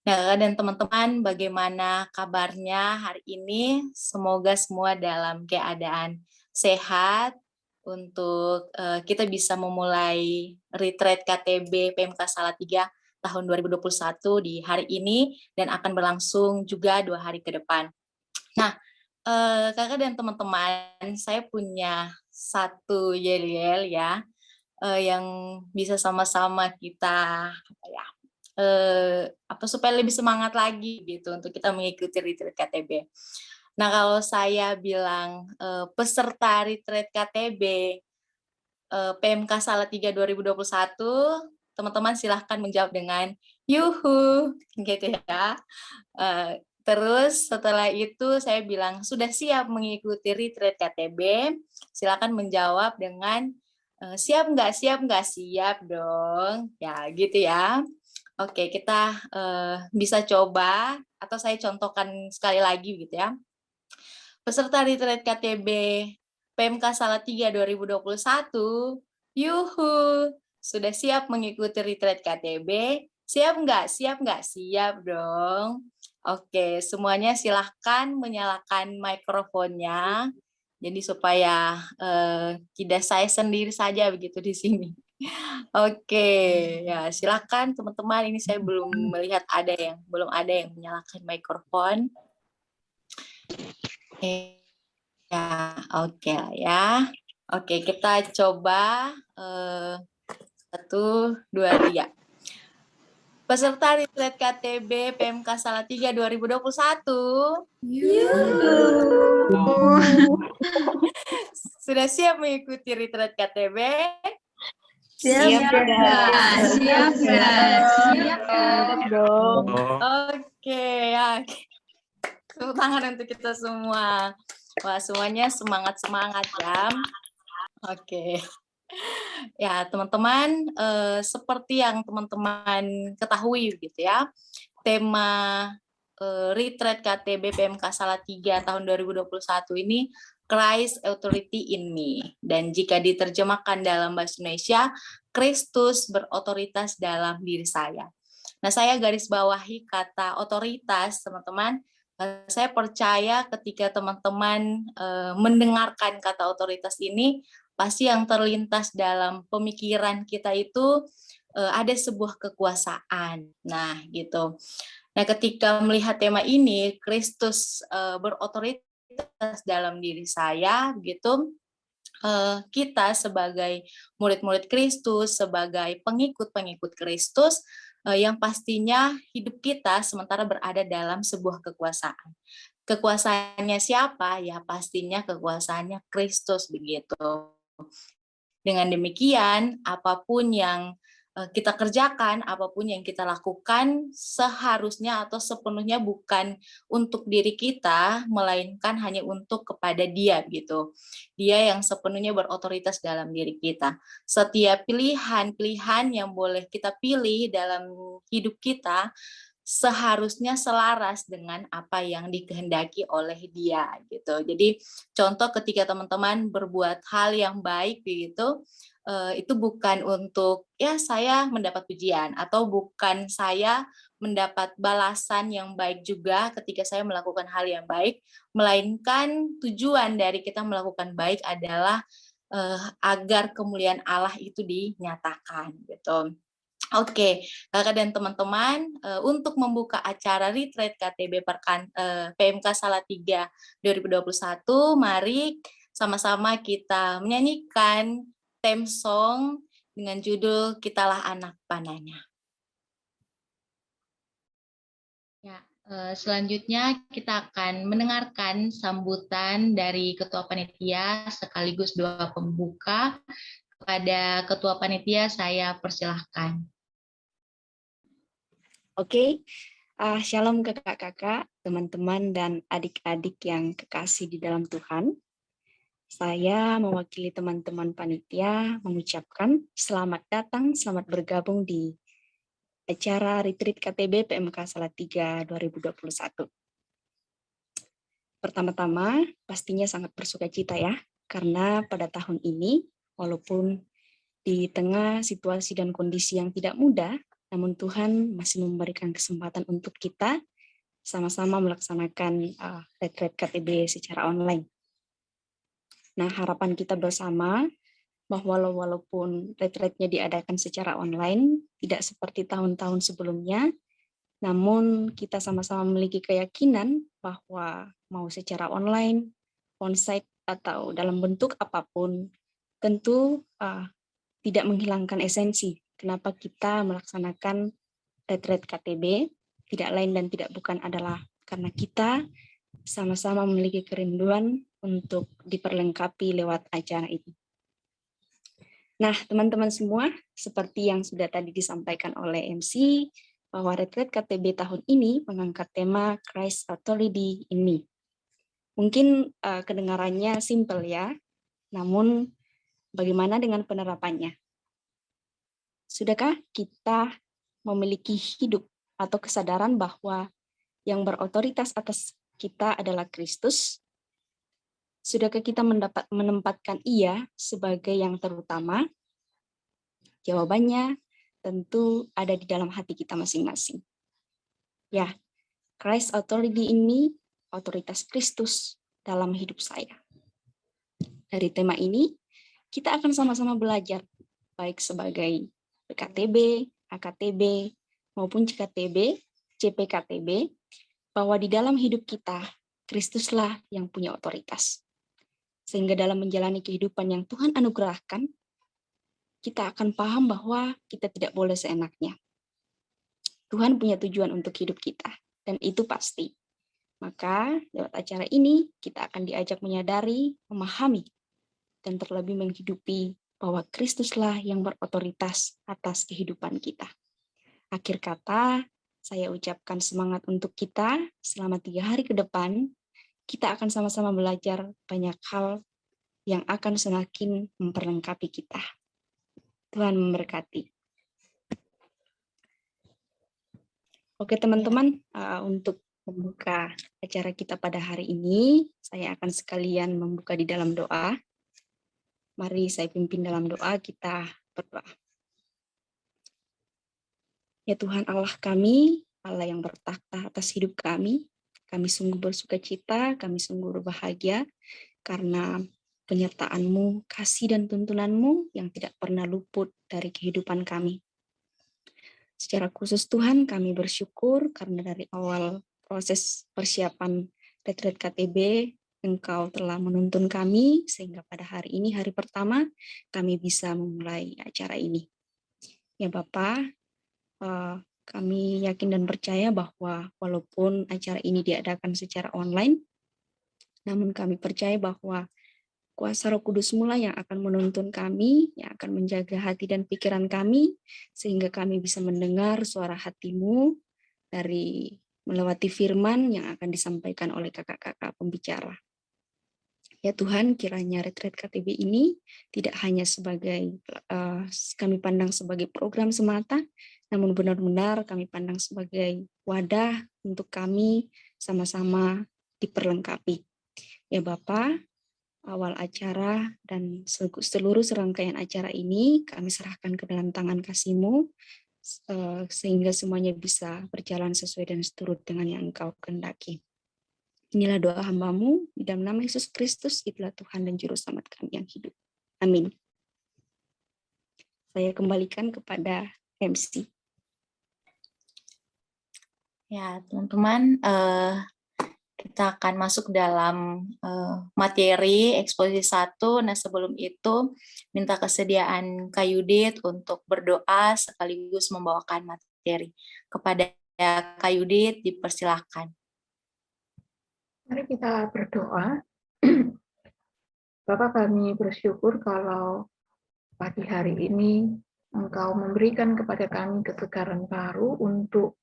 Nah, Kakak dan teman-teman, bagaimana kabarnya hari ini? Semoga semua dalam keadaan sehat untuk kita bisa memulai retreat KTB PMK Salatiga tahun 2021 di hari ini dan akan berlangsung juga 2 hari ke depan. Nah, Kakak dan teman-teman, saya punya satu yel-yel ya, yang bisa sama-sama kita supaya lebih semangat lagi gitu untuk kita mengikuti retreat KTB. Nah, kalau saya bilang peserta retreat KTB PMK Salatiga 2021, teman-teman silahkan menjawab dengan yuhu gitu ya. Terus setelah itu saya bilang sudah siap mengikuti retreat KTB, silakan menjawab dengan siap nggak, siap nggak, siap dong, ya gitu ya. Oke, kita bisa coba atau saya contohkan sekali lagi gitu ya. Peserta retreat KTB PMK Salatiga 2021, yuhu, sudah siap mengikuti retreat KTB? Siap nggak? Siap nggak? Siap dong. Oke, semuanya silahkan menyalakan mikrofonnya. Jadi supaya tidak saya sendiri saja begitu di sini. Oke, ya silakan teman-teman. Ini saya belum melihat belum ada yang menyalakan mikrofon. Ya, oke lah ya. Oke, kita coba 1, 2, 3. Peserta retreat KTB PMK Salatiga 2021. Sudah siap mengikuti retreat KTB? Siap dong. Oke, ya. Tepuk tangan untuk kita semua. Wah, semuanya semangat-semangat ya. Oke. Ya, teman-teman, seperti yang teman-teman ketahui gitu ya, tema retreat KTB PMK Salatiga tahun 2021 ini Christ Authority in Me. Dan jika diterjemahkan dalam bahasa Indonesia, Kristus berotoritas dalam diri saya. Nah, saya garis bawahi kata otoritas, teman-teman. Saya percaya ketika teman-teman mendengarkan kata otoritas ini, pasti yang terlintas dalam pemikiran kita itu ada sebuah kekuasaan. Nah, gitu. Nah, ketika melihat tema ini, Kristus berotoritas dalam diri saya, gitu. Kita sebagai murid-murid Kristus, sebagai pengikut-pengikut Kristus, yang pastinya hidup kita sementara berada dalam sebuah kekuasaan. Kekuasaannya siapa? Ya pastinya kekuasaannya Kristus begitu. Dengan demikian, apapun yang kita kerjakan, apapun yang kita lakukan, seharusnya atau sepenuhnya bukan untuk diri kita, melainkan hanya untuk kepada Dia gitu. Dia yang sepenuhnya berotoritas dalam diri kita. Setiap pilihan-pilihan yang boleh kita pilih dalam hidup kita, seharusnya selaras dengan apa yang dikehendaki oleh Dia gitu. Jadi contoh ketika teman-teman berbuat hal yang baik begitu, itu bukan untuk ya saya mendapat pujian atau bukan saya mendapat balasan yang baik juga ketika saya melakukan hal yang baik, melainkan tujuan dari kita melakukan baik adalah agar kemuliaan Allah itu dinyatakan gitu. Oke, Kakak dan teman-teman, untuk membuka acara retreat KTB PMK Salatiga 2021, mari sama-sama kita menyanyikan theme song dengan judul Kitalah Anak Panahnya. Ya, selanjutnya kita akan mendengarkan sambutan dari Ketua Panitia sekaligus doa pembuka. Kepada Ketua Panitia saya persilahkan. Oke, shalom kakak-kakak, teman-teman dan adik-adik yang kekasih di dalam Tuhan. Saya mewakili teman-teman panitia mengucapkan selamat datang, selamat bergabung di acara Retreat KTB PMK Salatiga 2021. Pertama-tama, pastinya sangat bersukacita ya, karena pada tahun ini, walaupun di tengah situasi dan kondisi yang tidak mudah, namun Tuhan masih memberikan kesempatan untuk kita sama-sama melaksanakan retreat KTB secara online. Nah, harapan kita bersama bahwa walaupun retreatnya diadakan secara online, tidak seperti tahun-tahun sebelumnya, namun kita sama-sama memiliki keyakinan bahwa mau secara online, onsite, atau dalam bentuk apapun, tentu tidak menghilangkan esensi kenapa kita melaksanakan retreat KTB, tidak lain dan tidak bukan adalah karena kita sama-sama memiliki kerinduan untuk diperlengkapi lewat acara ini. Nah, teman-teman semua, seperti yang sudah tadi disampaikan oleh MC, bahwa retreat KTB tahun ini mengangkat tema Christ Authority in Me. Mungkin kedengarannya simple ya, namun bagaimana dengan penerapannya? Sudahkah kita memiliki hidup atau kesadaran bahwa yang berotoritas atas kita adalah Kristus? Sudahkah kita menempatkan Ia sebagai yang terutama? Jawabannya tentu ada di dalam hati kita masing-masing. Ya, Christ Authority ini otoritas Kristus dalam hidup saya. Dari tema ini, kita akan sama-sama belajar, baik sebagai PKTB, AKTB, maupun CKTB, CPKTB, bahwa di dalam hidup kita, Kristuslah yang punya otoritas. Sehingga dalam menjalani kehidupan yang Tuhan anugerahkan, kita akan paham bahwa kita tidak boleh seenaknya. Tuhan punya tujuan untuk hidup kita, dan itu pasti. Maka lewat acara ini, kita akan diajak menyadari, memahami, dan terlebih menghidupi bahwa Kristuslah yang berotoritas atas kehidupan kita. Akhir kata, saya ucapkan semangat untuk kita selama 3 hari ke depan. Kita akan sama-sama belajar banyak hal yang akan semakin memperlengkapi kita. Tuhan memberkati. Oke teman-teman, untuk membuka acara kita pada hari ini, saya akan sekalian membuka di dalam doa. Mari saya pimpin dalam doa, kita berdoa. Ya Tuhan Allah kami, Allah yang bertakhta atas hidup kami sungguh bersuka cita, kami sungguh berbahagia, karena penyertaan-Mu, kasih dan tuntunan-Mu yang tidak pernah luput dari kehidupan kami. Secara khusus Tuhan, kami bersyukur karena dari awal proses persiapan retreat KTB, Engkau telah menuntun kami, sehingga pada hari ini, hari pertama, kami bisa memulai acara ini. Ya Bapak, kami yakin dan percaya bahwa walaupun acara ini diadakan secara online, namun kami percaya bahwa kuasa Roh Kudus mula yang akan menuntun kami, yang akan menjaga hati dan pikiran kami, sehingga kami bisa mendengar suara hati-Mu dari melewati firman yang akan disampaikan oleh kakak-kakak pembicara. Ya Tuhan, kiranya retreat KTB ini tidak hanya sebagai kami pandang sebagai program semata, namun benar-benar kami pandang sebagai wadah untuk kami sama-sama diperlengkapi. Ya Bapak, awal acara dan seluruh serangkaian acara ini kami serahkan ke dalam tangan kasih-Mu, sehingga semuanya bisa berjalan sesuai dan seturut dengan yang Engkau kehendaki. Inilah doa hamba-Mu, di dalam nama Yesus Kristus, itulah Tuhan dan Juru Selamat kami yang hidup. Amin. Saya kembalikan kepada MC. Ya, teman-teman, kita akan masuk dalam materi eksposisi 1. Nah, sebelum itu, minta kesediaan Kak Yudit untuk berdoa sekaligus membawakan materi. Kepada Kak Yudit, dipersilakan. Mari kita berdoa. Bapak, kami bersyukur kalau pagi hari ini Engkau memberikan kepada kami kesegaran baru untuk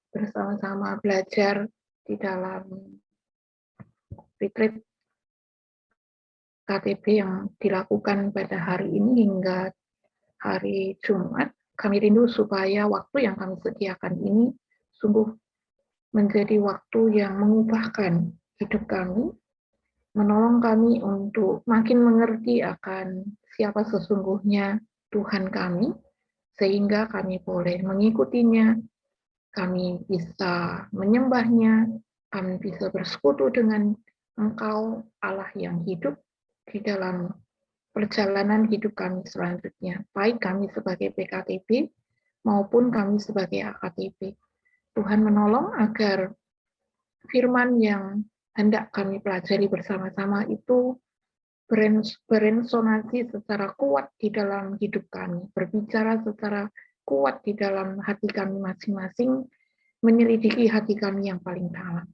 bersama-sama belajar di dalam retreat KTB yang dilakukan pada hari ini hingga hari Jumat. Kami rindu supaya waktu yang kami sediakan ini sungguh menjadi waktu yang mengubahkan hidup kami, menolong kami untuk makin mengerti akan siapa sesungguhnya Tuhan kami, sehingga kami boleh mengikutinya, kami bisa menyembahnya, kami bisa bersekutu dengan Engkau, Allah yang hidup, di dalam perjalanan hidup kami selanjutnya, baik kami sebagai PKTB maupun kami sebagai AKTB. Tuhan menolong agar firman yang hendak kami pelajari bersama-sama itu beresonansi secara kuat di dalam hidup kami, berbicara secara kuat di dalam hati kami masing-masing, menyelidiki hati kami yang paling dalam.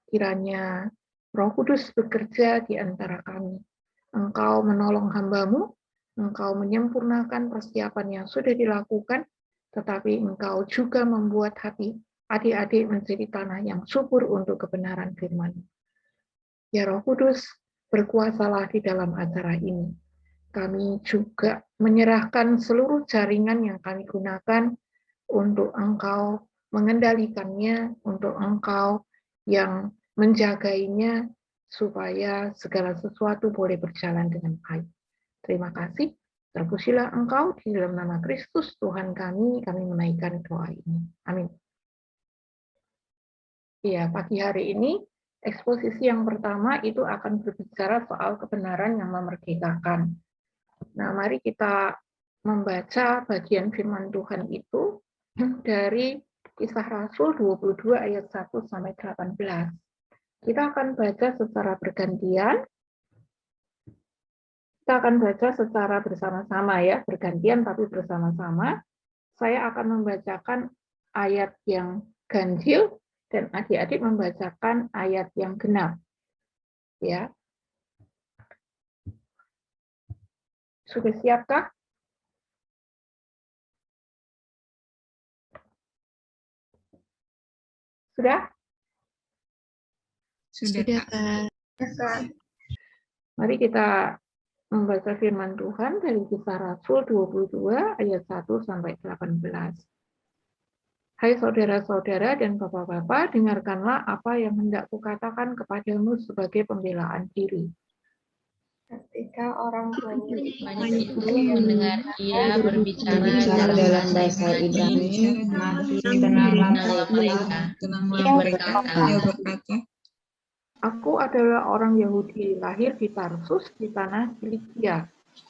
Kiranya Roh Kudus bekerja di antara kami. Engkau menolong hamba-Mu, Engkau menyempurnakan persiapan yang sudah dilakukan, tetapi Engkau juga membuat hati adik-adik menjadi tanah yang subur untuk kebenaran firman. Ya Roh Kudus, berkuasalah di dalam acara ini. Kami juga menyerahkan seluruh jaringan yang kami gunakan untuk Engkau mengendalikannya, untuk Engkau yang menjagainya, supaya segala sesuatu boleh berjalan dengan baik. Terima kasih. Terpujilah Engkau di dalam nama Kristus Tuhan kami menaikkan doa ini. Amin. Ya, pagi hari ini eksposisi yang pertama itu akan berbicara soal kebenaran yang memerdekakan. Nah, mari kita membaca bagian firman Tuhan itu dari Kisah Rasul 22 ayat 1 sampai 18. Kita akan baca secara bergantian. Kita akan baca secara bersama-sama ya, bergantian tapi bersama-sama. Saya akan membacakan ayat yang ganjil dan adik-adik membacakan ayat yang genap. Ya. Sudah siapkah? Sudah? Sudah, Kak. Mari kita membaca firman Tuhan dari Kisah Rasul 22 ayat 1 sampai 18. Hai saudara-saudara dan bapak-bapak, dengarkanlah apa yang hendak kukatakan kepadamu sebagai pembelaan diri. Ketika orang tuanya itu mendengar ia berbicara dalam bahasa Ibrani, makin tenanglah mereka. Ia berkata, Aku adalah orang Yahudi, lahir di Tarsus di tanah Kilikia,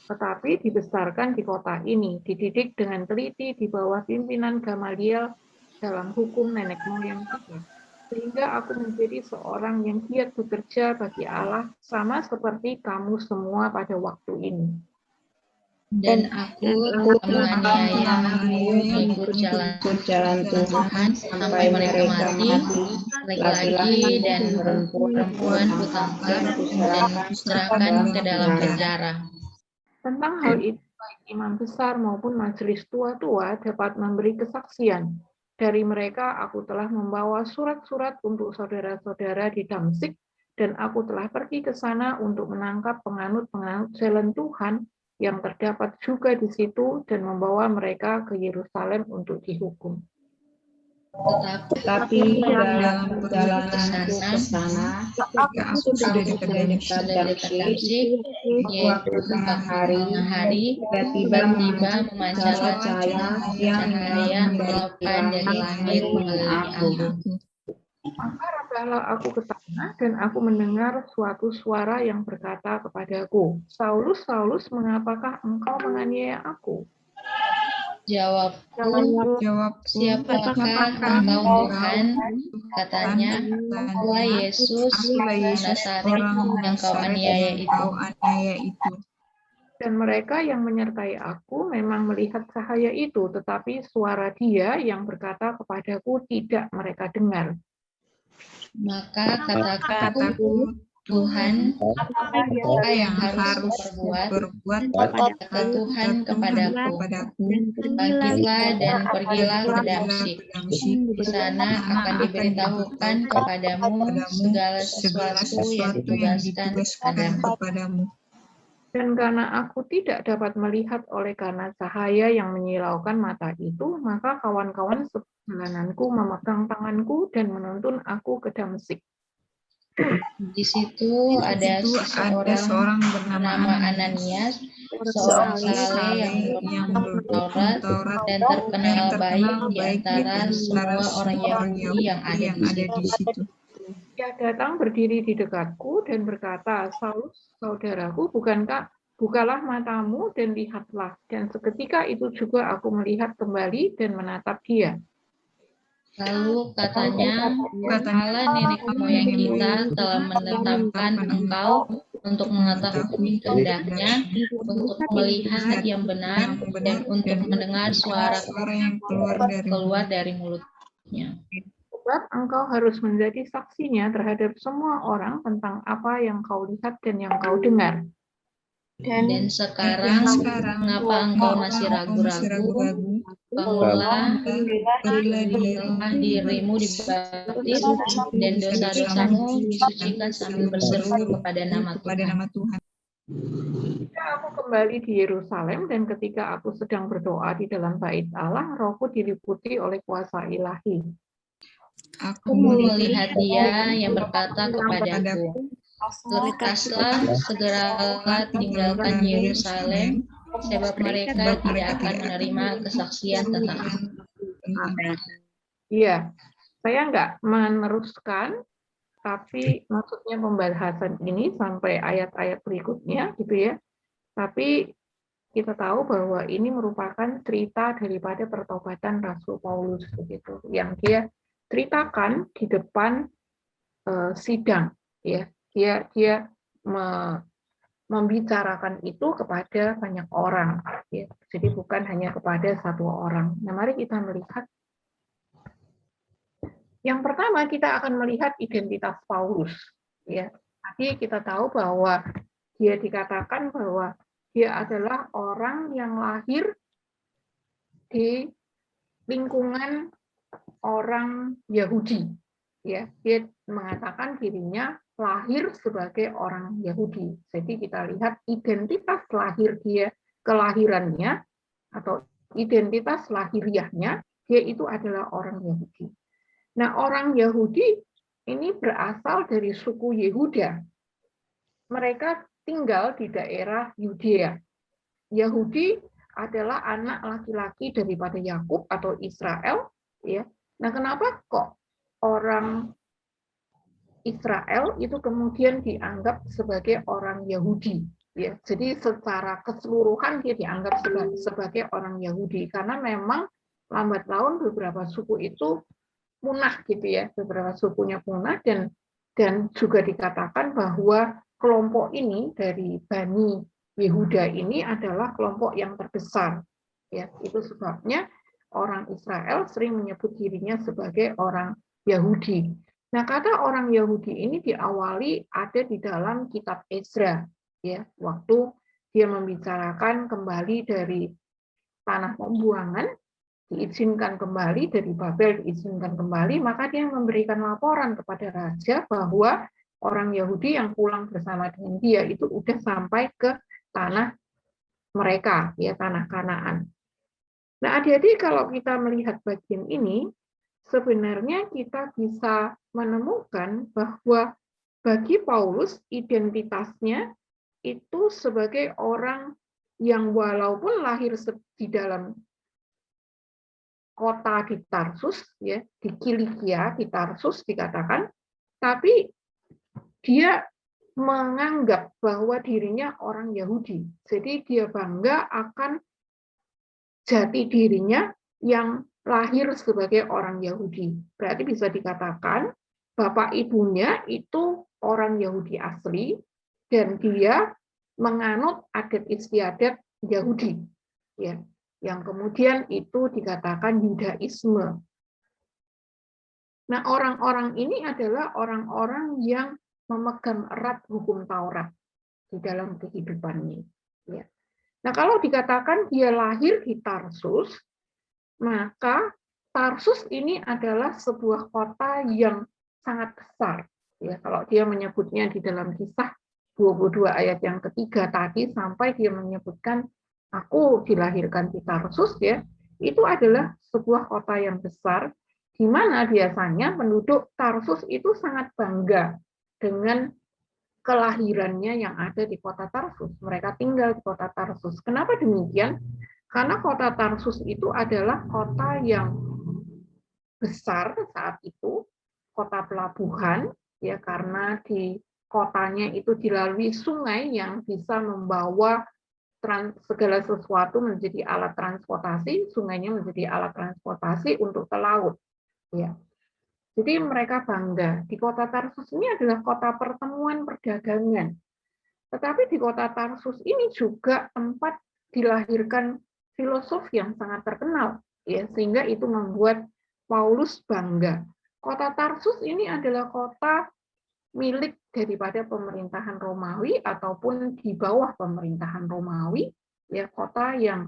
tetapi dibesarkan di kota ini, dididik dengan teliti di bawah pimpinan Gamaliel dalam hukum nenek moyang kita, sehingga aku menjadi seorang yang giat bekerja bagi Allah, sama seperti kamu semua pada waktu ini. dan aku menganiaya mengikut jalan Tuhan sampai mereka mati, laki-laki dan perempuan kutangkap dan kuserahkan ke dalam penjara. Tentang hal itu, baik imam besar maupun majelis tua-tua dapat memberi kesaksian. Dari mereka aku telah membawa surat-surat untuk saudara-saudara di Damsyik, dan aku telah pergi ke sana untuk menangkap penganut-penganut jalan Tuhan yang terdapat juga di situ dan membawa mereka ke Yerusalem untuk dihukum. Tetapi dalam perjalananku ke sana, ketika aku sudah dekat Damsyik, yaitu tengah hari, tiba-tiba memancarkan cahaya menyilaukan dari langit mengelilingi aku. Maka rebahlah aku ke sana, dan aku mendengar suatu suara yang berkata kepadaku, Saulus, Saulus, mengapakah engkau menganiaya aku? Jawabku, siapakah engkau Tuhan? Katanya, akulah Yesus orang Nazaret yang kau aniaya itu. Dan mereka yang menyertai aku memang melihat cahaya itu, tetapi suara dia yang berkata kepadaku tidak mereka dengar. Maka kataku, Tuhan, apa yang harus kuperbuat? Kata Tuhan kepadaku, bangkitlah dan pergilah ke Damsyik. Di sana akan diberitahukan kepadamu segala sesuatu yang ditugaskan kepadamu. Dan karena aku tidak dapat melihat oleh karena cahaya yang menyilaukan mata itu, maka kawan-kawan seperjalananku memegang tanganku dan menuntun aku ke Damsyik. Di situ ada seorang bernama Ananias, seorang saleh yang berhubung Taurat dan terkenal baik di antara semua orang Yahudi yang ada di situ. Dia datang berdiri di dekatku dan berkata, Saulus, saudaraku, bukalah matamu dan lihatlah. Dan seketika itu juga aku melihat kembali dan menatap dia. Lalu katanya, Allah nenek moyang kita telah menetapkan engkau untuk mengetahui kehendaknya, untuk melihat yang benar, dan untuk mendengar suara yang keluar dari mulutnya. Sebab engkau harus menjadi saksinya terhadap semua orang tentang apa yang kau lihat dan yang kau dengar. Dan sekarang mengapa engkau masih ragu-ragu? Bangunlah, berilah dirimu dibaptis, dan dosa-dosamu disucikan sambil berseru kepada nama Tuhan. Ketika aku kembali di Yerusalem dan ketika aku sedang berdoa di dalam bait Allah, rohku diliputi oleh kuasa ilahi. Aku melihat dia yang berkata kepadaku, lekaslah, segeralah tinggalkan Yerusalem, sebab mereka tidak akan menerima kesaksian tentang aku. Iya, saya nggak meneruskan, tapi maksudnya pembahasan ini sampai ayat-ayat berikutnya, gitu ya. Tapi kita tahu bahwa ini merupakan cerita daripada pertobatan Rasul Paulus, begitu, yang dia ceritakan di depan sidang, ya. Dia membicarakan itu kepada banyak orang, ya. Jadi bukan hanya kepada satu orang. Nah, mari kita melihat. Yang pertama kita akan melihat identitas Paulus, ya. Tadi kita tahu bahwa dia dikatakan bahwa dia adalah orang yang lahir di lingkungan orang Yahudi, ya. Dia mengatakan dirinya lahir sebagai orang Yahudi. Jadi kita lihat identitas lahir dia, kelahirannya atau identitas lahiriahnya, dia itu adalah orang Yahudi. Nah, orang Yahudi ini berasal dari suku Yehuda. Mereka tinggal di daerah Yudea. Yahudi adalah anak laki-laki daripada Yakub atau Israel, ya. Nah, kenapa kok orang Israel itu kemudian dianggap sebagai orang Yahudi, ya. Jadi secara keseluruhan dia dianggap sebagai orang Yahudi karena memang lambat laun beberapa suku itu punah, gitu ya. Beberapa sukunya punah dan juga dikatakan bahwa kelompok ini dari Bani Yehuda ini adalah kelompok yang terbesar, ya. Itu sebabnya orang Israel sering menyebut dirinya sebagai orang Yahudi. Nah, kata orang Yahudi ini diawali ada di dalam kitab Ezra, ya, waktu dia membicarakan kembali dari tanah pembuangan, diizinkan kembali dari Babel, diizinkan kembali, maka dia memberikan laporan kepada raja bahwa orang Yahudi yang pulang bersama dengan dia itu udah sampai ke tanah mereka, ya, tanah Kanaan. Nah, adik-adik, kalau kita melihat bagian ini, sebenarnya kita bisa menemukan bahwa bagi Paulus identitasnya itu sebagai orang yang walaupun lahir di dalam kota di Tarsus, ya, di Kilikia, di Tarsus dikatakan, tapi dia menganggap bahwa dirinya orang Yahudi. Jadi dia bangga akan jati dirinya yang lahir sebagai orang Yahudi. Berarti bisa dikatakan bapak ibunya itu orang Yahudi asli dan dia menganut adat istiadat Yahudi, ya, yang kemudian itu dikatakan Yudaisme. Nah, orang-orang ini adalah orang-orang yang memegang erat hukum Taurat di dalam kehidupannya, ya. Nah, kalau dikatakan dia lahir di Tarsus, maka Tarsus ini adalah sebuah kota yang sangat besar. Ya, kalau dia menyebutnya di dalam Kisah 22 ayat yang ketiga tadi, sampai dia menyebutkan aku dilahirkan di Tarsus, ya, itu adalah sebuah kota yang besar, di mana biasanya penduduk Tarsus itu sangat bangga dengan kelahirannya yang ada di kota Tarsus. Mereka tinggal di kota Tarsus. Kenapa demikian? Karena kota Tarsus itu adalah kota yang besar saat itu, kota pelabuhan, ya, karena di kotanya itu dilalui sungai yang bisa membawa segala sesuatu menjadi alat transportasi, sungainya menjadi alat transportasi untuk ke laut. Ya. Jadi mereka bangga. Di kota Tarsus ini adalah kota pertemuan perdagangan. Tetapi di kota Tarsus ini juga tempat dilahirkan filosof yang sangat terkenal, ya, sehingga itu membuat Paulus bangga. Kota Tarsus ini adalah kota milik daripada pemerintahan Romawi ataupun di bawah pemerintahan Romawi, ya, kota yang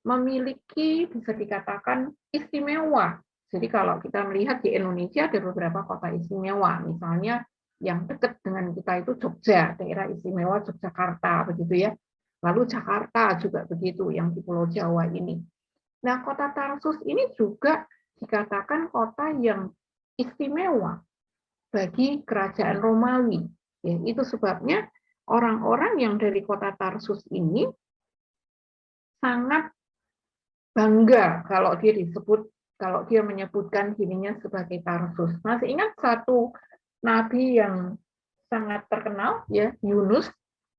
memiliki bisa dikatakan istimewa. Jadi kalau kita melihat di Indonesia ada beberapa kota istimewa, misalnya yang dekat dengan kita itu Jogja, daerah istimewa Yogyakarta, begitu ya. Lalu Jakarta juga begitu, yang di Pulau Jawa ini. Nah, kota Tarsus ini juga dikatakan kota yang istimewa bagi kerajaan Romawi. Ya, itu sebabnya orang-orang yang dari kota Tarsus ini sangat bangga kalau dia menyebutkan dirinya sebagai Tarsus. Masih ingat satu nabi yang sangat terkenal, ya, Yunus,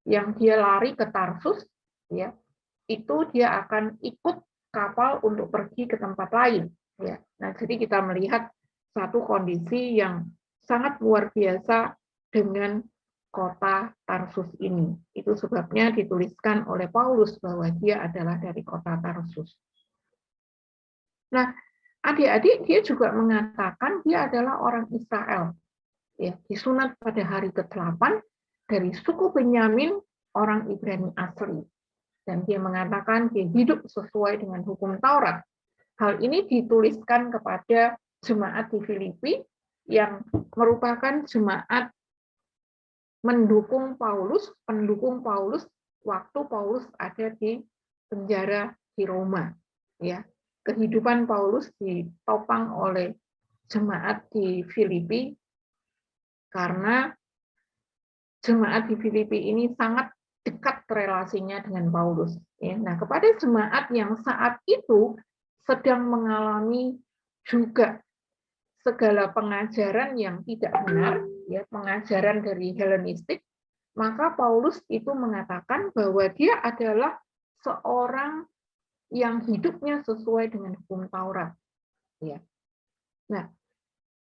yang dia lari ke Tarsus, ya, itu dia akan ikut kapal untuk pergi ke tempat lain, ya. Nah, jadi kita melihat satu kondisi yang sangat luar biasa dengan kota Tarsus ini. Itu sebabnya dituliskan oleh Paulus bahwa dia adalah dari kota Tarsus. Nah, adik-adik, dia juga mengatakan dia adalah orang Israel. Ya, disunat pada hari ke-8 dari suku Benyamin, orang Ibrani asli. Dan dia mengatakan dia hidup sesuai dengan hukum Taurat. Hal ini dituliskan kepada jemaat di Filipi yang merupakan jemaat pendukung Paulus waktu Paulus ada di penjara di Roma. Ya, kehidupan Paulus ditopang oleh jemaat di Filipi karena jemaat di Filipi ini sangat dekat relasinya dengan Paulus. Ya, nah, kepada jemaat yang saat itu sedang mengalami juga segala pengajaran yang tidak benar, ya, pengajaran dari Helenistik, maka Paulus itu mengatakan bahwa dia adalah seorang yang hidupnya sesuai dengan hukum Taurat. Ya. Nah,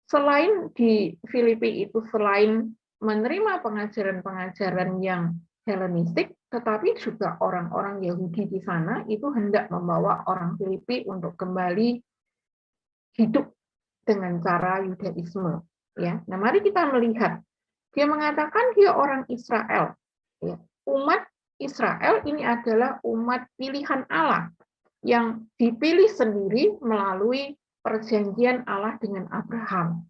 selain di Filipi itu selain menerima pengajaran-pengajaran yang Helenistik, tetapi juga orang-orang Yahudi di sana itu hendak membawa orang Filipi untuk kembali hidup dengan cara Yudaisme. Ya, nah mari kita melihat. Dia mengatakan dia orang Israel. Ya, umat Israel ini adalah umat pilihan Allah yang dipilih sendiri melalui perjanjian Allah dengan Abraham.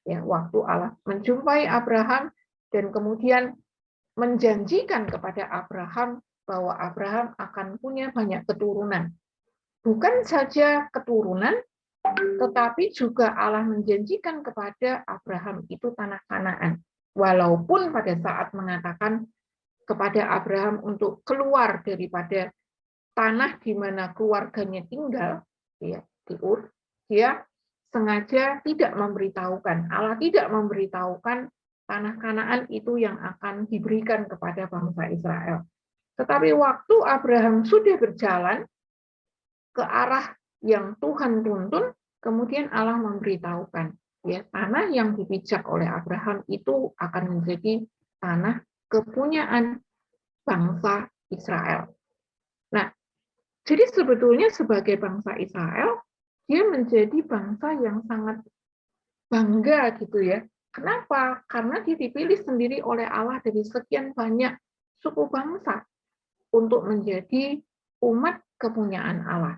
Ya, waktu Allah menjumpai Abraham dan kemudian menjanjikan kepada Abraham bahwa Abraham akan punya banyak keturunan. Bukan saja keturunan, tetapi juga Allah menjanjikan kepada Abraham itu tanah Kanaan. Walaupun pada saat mengatakan kepada Abraham untuk keluar daripada tanah di mana keluarganya tinggal, ya, di Ur, dia sengaja tidak memberitahukan. Allah tidak memberitahukan tanah Kanaan itu yang akan diberikan kepada bangsa Israel. Tetapi waktu Abraham sudah berjalan ke arah yang Tuhan tuntun, kemudian Allah memberitahukan, ya, tanah yang dipijak oleh Abraham itu akan menjadi tanah kepunyaan bangsa Israel. Nah, jadi sebetulnya sebagai bangsa Israel, dia menjadi bangsa yang sangat bangga gitu ya. Kenapa? Karena dia dipilih sendiri oleh Allah dari sekian banyak suku bangsa untuk menjadi umat kepunyaan Allah.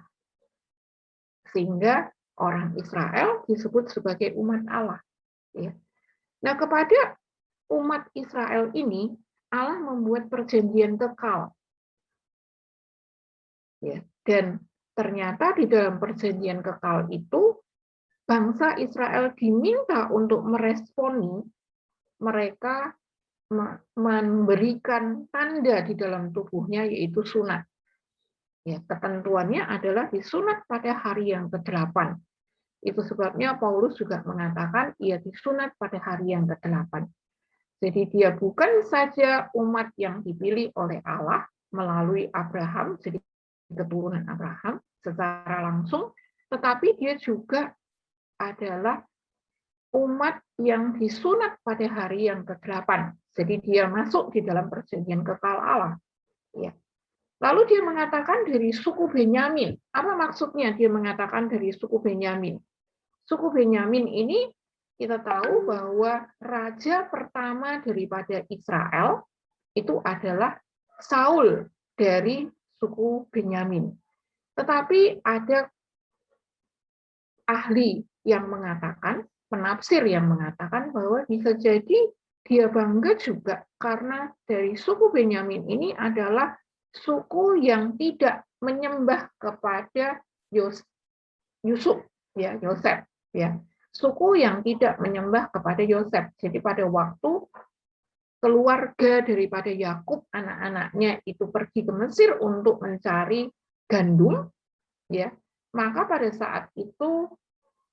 Sehingga orang Israel disebut sebagai umat Allah. Ya. Nah, kepada umat Israel ini, Allah membuat perjanjian kekal. Ya. Dan ternyata di dalam perjanjian kekal itu, bangsa Israel diminta untuk meresponi mereka memberikan tanda di dalam tubuhnya, yaitu sunat. Ya, ketentuannya adalah disunat pada hari yang ke-8. Itu sebabnya Paulus juga mengatakan ia disunat pada hari yang ke-8. Jadi dia bukan saja umat yang dipilih oleh Allah melalui Abraham, jadi keturunan Abraham secara langsung, tetapi dia juga adalah umat yang disunat pada hari yang ke-8. Jadi dia masuk di dalam perjanjian kekal Allah. Ya. Lalu dia mengatakan dari suku Benyamin. Apa maksudnya dia mengatakan dari suku Benyamin? Suku Benyamin ini kita tahu bahwa raja pertama daripada Israel itu adalah Saul dari suku Benyamin. Tetapi ada ahli yang mengatakan, penafsir yang mengatakan bahwa bisa jadi dia bangga juga karena dari suku Benyamin ini adalah suku yang tidak menyembah kepada Yusuf, ya, Yosef, ya, suku yang tidak menyembah kepada Yosef. Jadi pada waktu keluarga daripada Yakub, anak-anaknya itu pergi ke Mesir untuk mencari gandum, ya, maka pada saat itu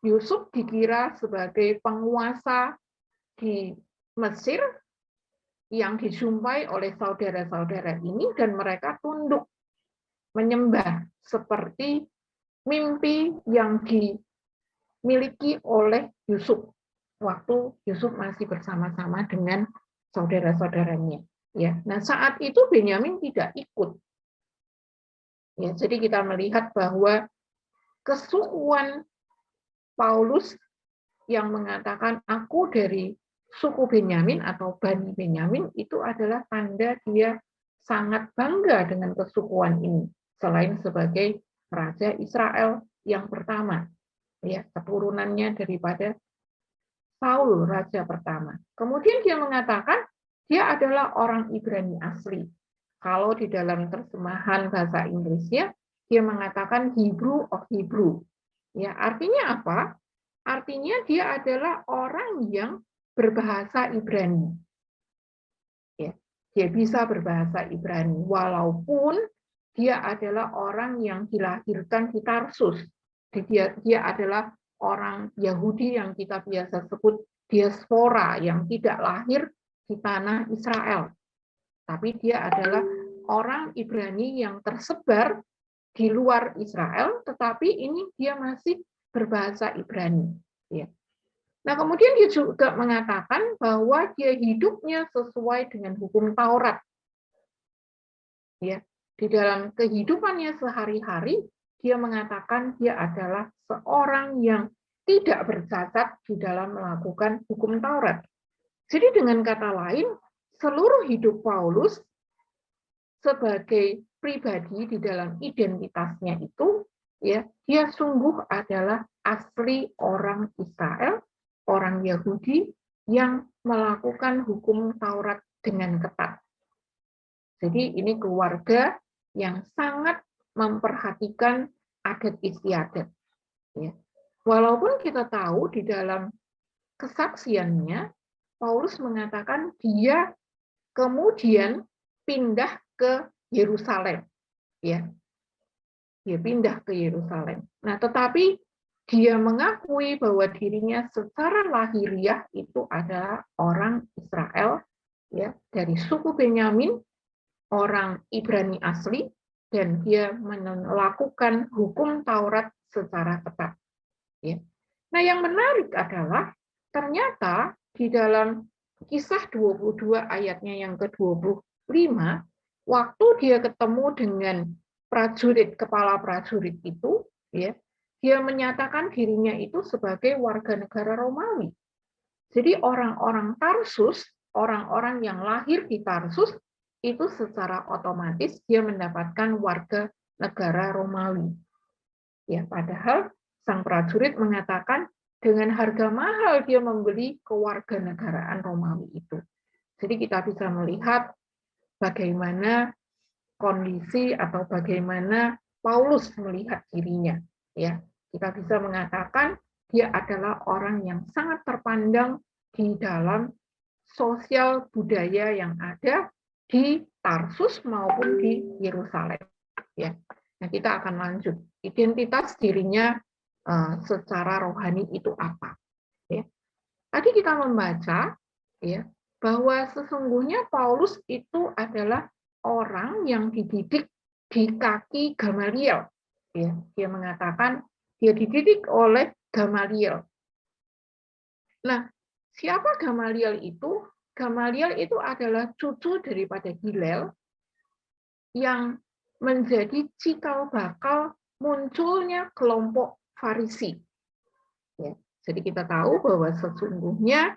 Yusuf dikira sebagai penguasa di Mesir yang dijumpai oleh saudara-saudara ini, dan mereka tunduk menyembah seperti mimpi yang dimiliki oleh Yusuf waktu Yusuf masih bersama-sama dengan saudara-saudaranya. Ya, nah saat itu Benyamin tidak ikut. Ya, jadi kita melihat bahwa kesukuan Paulus yang mengatakan aku dari suku Benyamin atau Bani Benyamin itu adalah tanda dia sangat bangga dengan kesukuan ini, selain sebagai raja Israel yang pertama, ya, keturunannya daripada Saul, raja pertama. Kemudian dia mengatakan dia adalah orang Ibrani asli. Kalau di dalam terjemahan bahasa Inggrisnya dia mengatakan Hebrew of Hebrew. Ya, artinya apa? Artinya dia adalah orang yang berbahasa Ibrani. Ya, dia bisa berbahasa Ibrani walaupun dia adalah orang yang dilahirkan di Tarsus. Dia adalah orang Yahudi yang kita biasa sebut diaspora, yang tidak lahir di tanah Israel. Tapi dia adalah orang Ibrani yang tersebar di luar Israel, tetapi ini dia masih berbahasa Ibrani. Ya. Nah, kemudian dia juga mengatakan bahwa dia hidupnya sesuai dengan hukum Taurat. Ya, di dalam kehidupannya sehari-hari, dia mengatakan dia adalah seorang yang tidak bercacat di dalam melakukan hukum Taurat. Jadi dengan kata lain, seluruh hidup Paulus sebagai pribadi di dalam identitasnya itu, ya, dia sungguh adalah asli orang Israel, orang Yahudi yang melakukan hukum Taurat dengan ketat. Jadi ini keluarga yang sangat memperhatikan adat istiadat. Ya. Walaupun kita tahu di dalam kesaksiannya, Paulus mengatakan dia kemudian pindah ke Yerusalem. Ya. Dia pindah ke Yerusalem. Nah, tetapi dia mengakui bahwa dirinya secara lahiriah itu adalah orang Israel, ya, dari suku Benyamin, orang Ibrani asli, dan dia melakukan hukum Taurat secara ketat. Ya. Nah, yang menarik adalah ternyata di dalam Kisah 22 ayatnya yang ke-25, waktu dia ketemu dengan prajurit, kepala prajurit itu, ya, dia menyatakan dirinya itu sebagai warga negara Romawi. Jadi orang-orang Tarsus, orang-orang yang lahir di Tarsus, itu secara otomatis dia mendapatkan warga negara Romawi. Ya, padahal sang prajurit mengatakan dengan harga mahal dia membeli kewarganegaraan Romawi itu. Jadi kita bisa melihat bagaimana kondisi atau bagaimana Paulus melihat dirinya. Ya, kita bisa mengatakan dia adalah orang yang sangat terpandang di dalam sosial budaya yang ada di Tarsus maupun di Yerusalem. Ya, nah kita akan lanjut. Identitas dirinya secara rohani itu apa? Ya. Tadi kita membaca ya bahwa sesungguhnya Paulus itu adalah orang yang dididik di kaki Gamaliel. Ya, dia mengatakan dia dididik oleh Gamaliel. Nah, siapa Gamaliel itu? Gamaliel itu adalah cucu daripada Hillel yang menjadi cikal bakal munculnya kelompok Farisi. Ya, jadi kita tahu bahwa sesungguhnya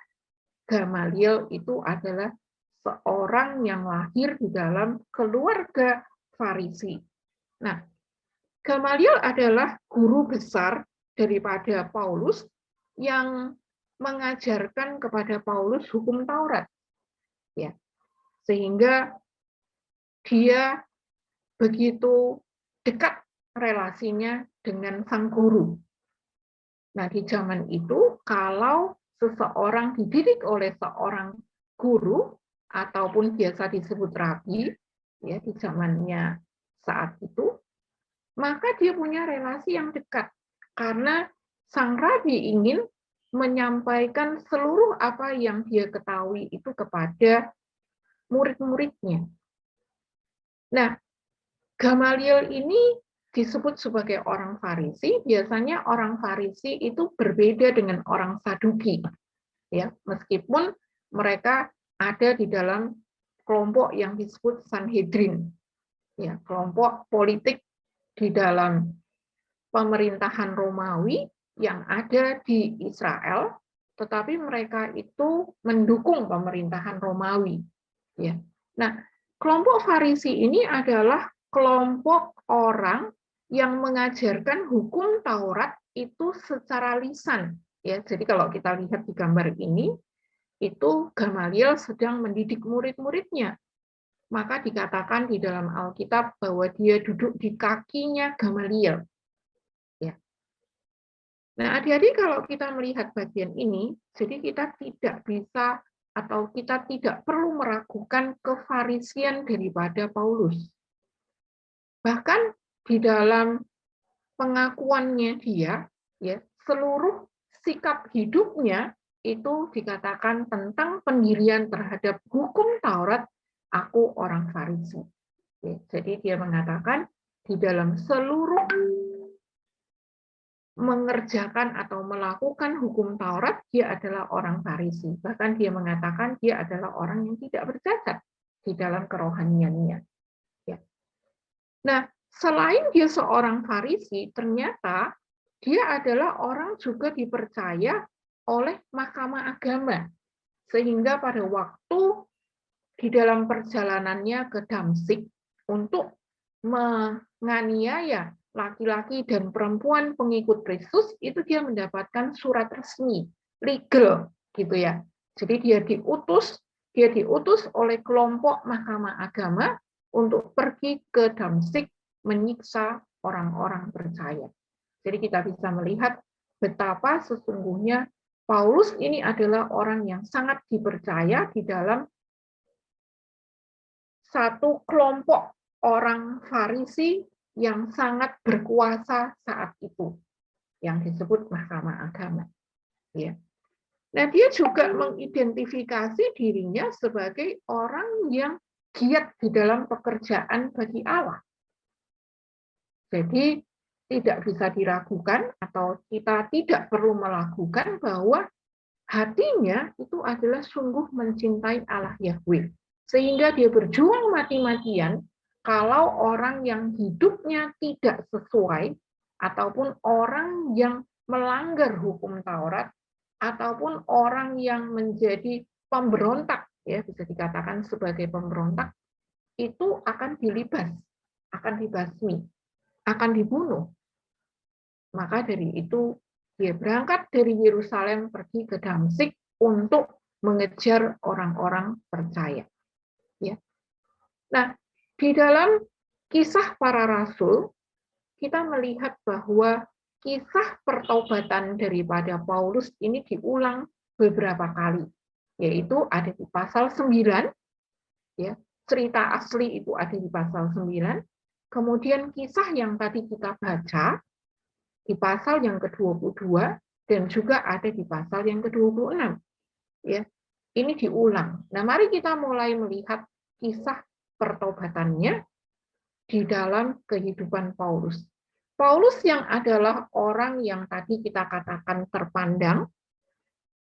Gamaliel itu adalah seorang yang lahir di dalam keluarga Farisi. Nah, Gamaliel adalah guru besar daripada Paulus yang mengajarkan kepada Paulus hukum Taurat. Ya. Sehingga dia begitu dekat relasinya dengan sang guru. Nah, di zaman itu kalau seseorang dididik oleh seorang guru ataupun biasa disebut rabi ya di zamannya saat itu, maka dia punya relasi yang dekat karena sang rabi ingin menyampaikan seluruh apa yang dia ketahui itu kepada murid-muridnya. Nah, Gamaliel ini disebut sebagai orang Farisi. Biasanya orang Farisi itu berbeda dengan orang Saduki, ya, meskipun mereka ada di dalam kelompok yang disebut Sanhedrin, ya, kelompok politik di dalam pemerintahan Romawi yang ada di Israel, tetapi mereka itu mendukung pemerintahan Romawi. Ya. Nah, kelompok Farisi ini adalah kelompok orang yang mengajarkan hukum Taurat itu secara lisan. Ya, jadi kalau kita lihat di gambar ini, itu Gamaliel sedang mendidik murid-muridnya. Maka dikatakan di dalam Alkitab bahwa dia duduk di kakinya Gamaliel. Ya. Nah, adik-adik kalau kita melihat bagian ini, jadi kita tidak bisa atau kita tidak perlu meragukan kefarisian daripada Paulus. Bahkan di dalam pengakuannya dia, ya, seluruh sikap hidupnya itu dikatakan tentang pendirian terhadap hukum Taurat, aku orang Farisi. Ya, jadi dia mengatakan di dalam seluruh mengerjakan atau melakukan hukum Taurat, dia adalah orang Farisi. Bahkan dia mengatakan dia adalah orang yang tidak bercacat di dalam kerohaniannya. Ya. Nah, selain dia seorang Farisi, ternyata dia adalah orang juga dipercaya oleh Mahkamah Agama. Sehingga pada waktu di dalam perjalanannya ke Damsyik untuk menganiaya laki-laki dan perempuan pengikut Kristus, itu dia mendapatkan surat resmi, legal, gitu ya. Jadi dia diutus oleh kelompok Mahkamah Agama untuk pergi ke Damsyik menyiksa orang-orang percaya. Jadi kita bisa melihat betapa sesungguhnya Paulus ini adalah orang yang sangat dipercaya di dalam satu kelompok orang Farisi yang sangat berkuasa saat itu, yang disebut Mahkamah Agama. Ya. Nah, dia juga mengidentifikasi dirinya sebagai orang yang giat di dalam pekerjaan bagi Allah. Jadi tidak bisa diragukan atau kita tidak perlu melakukan bahwa hatinya itu adalah sungguh mencintai Allah Yahweh. Sehingga dia berjuang mati-matian kalau orang yang hidupnya tidak sesuai ataupun orang yang melanggar hukum Taurat ataupun orang yang menjadi pemberontak, ya bisa dikatakan sebagai pemberontak, itu akan dilibas, akan dibasmi, akan dibunuh. Maka dari itu dia berangkat dari Yerusalem pergi ke Damsyik untuk mengejar orang-orang percaya. Ya. Nah, di dalam kisah para rasul kita melihat bahwa kisah pertobatan daripada Paulus ini diulang beberapa kali. yaitu ada di pasal 9, ya, cerita asli itu ada di pasal 9, kemudian kisah yang tadi kita baca di pasal yang ke-22 dan juga ada di pasal yang ke-26. Ya, ini diulang. Nah, mari kita mulai melihat kisah pertobatannya di dalam kehidupan Paulus. Paulus yang adalah orang yang tadi kita katakan terpandang,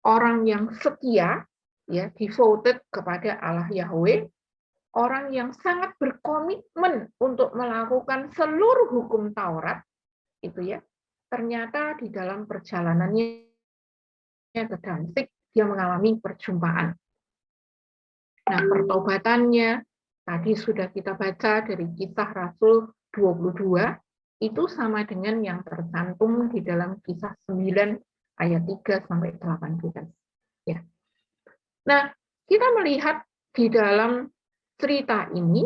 orang yang setia, ya, devoted kepada Allah Yahweh, orang yang sangat berkomitmen untuk melakukan seluruh hukum Taurat, itu ya. Ternyata di dalam perjalanannya ke Damsyik dia mengalami perjumpaan. Nah, pertobatannya tadi sudah kita baca dari Kisah Rasul 22, itu sama dengan yang tercantum di dalam Kisah 9 ayat 3 sampai 18. Ya. Nah, kita melihat di dalam cerita ini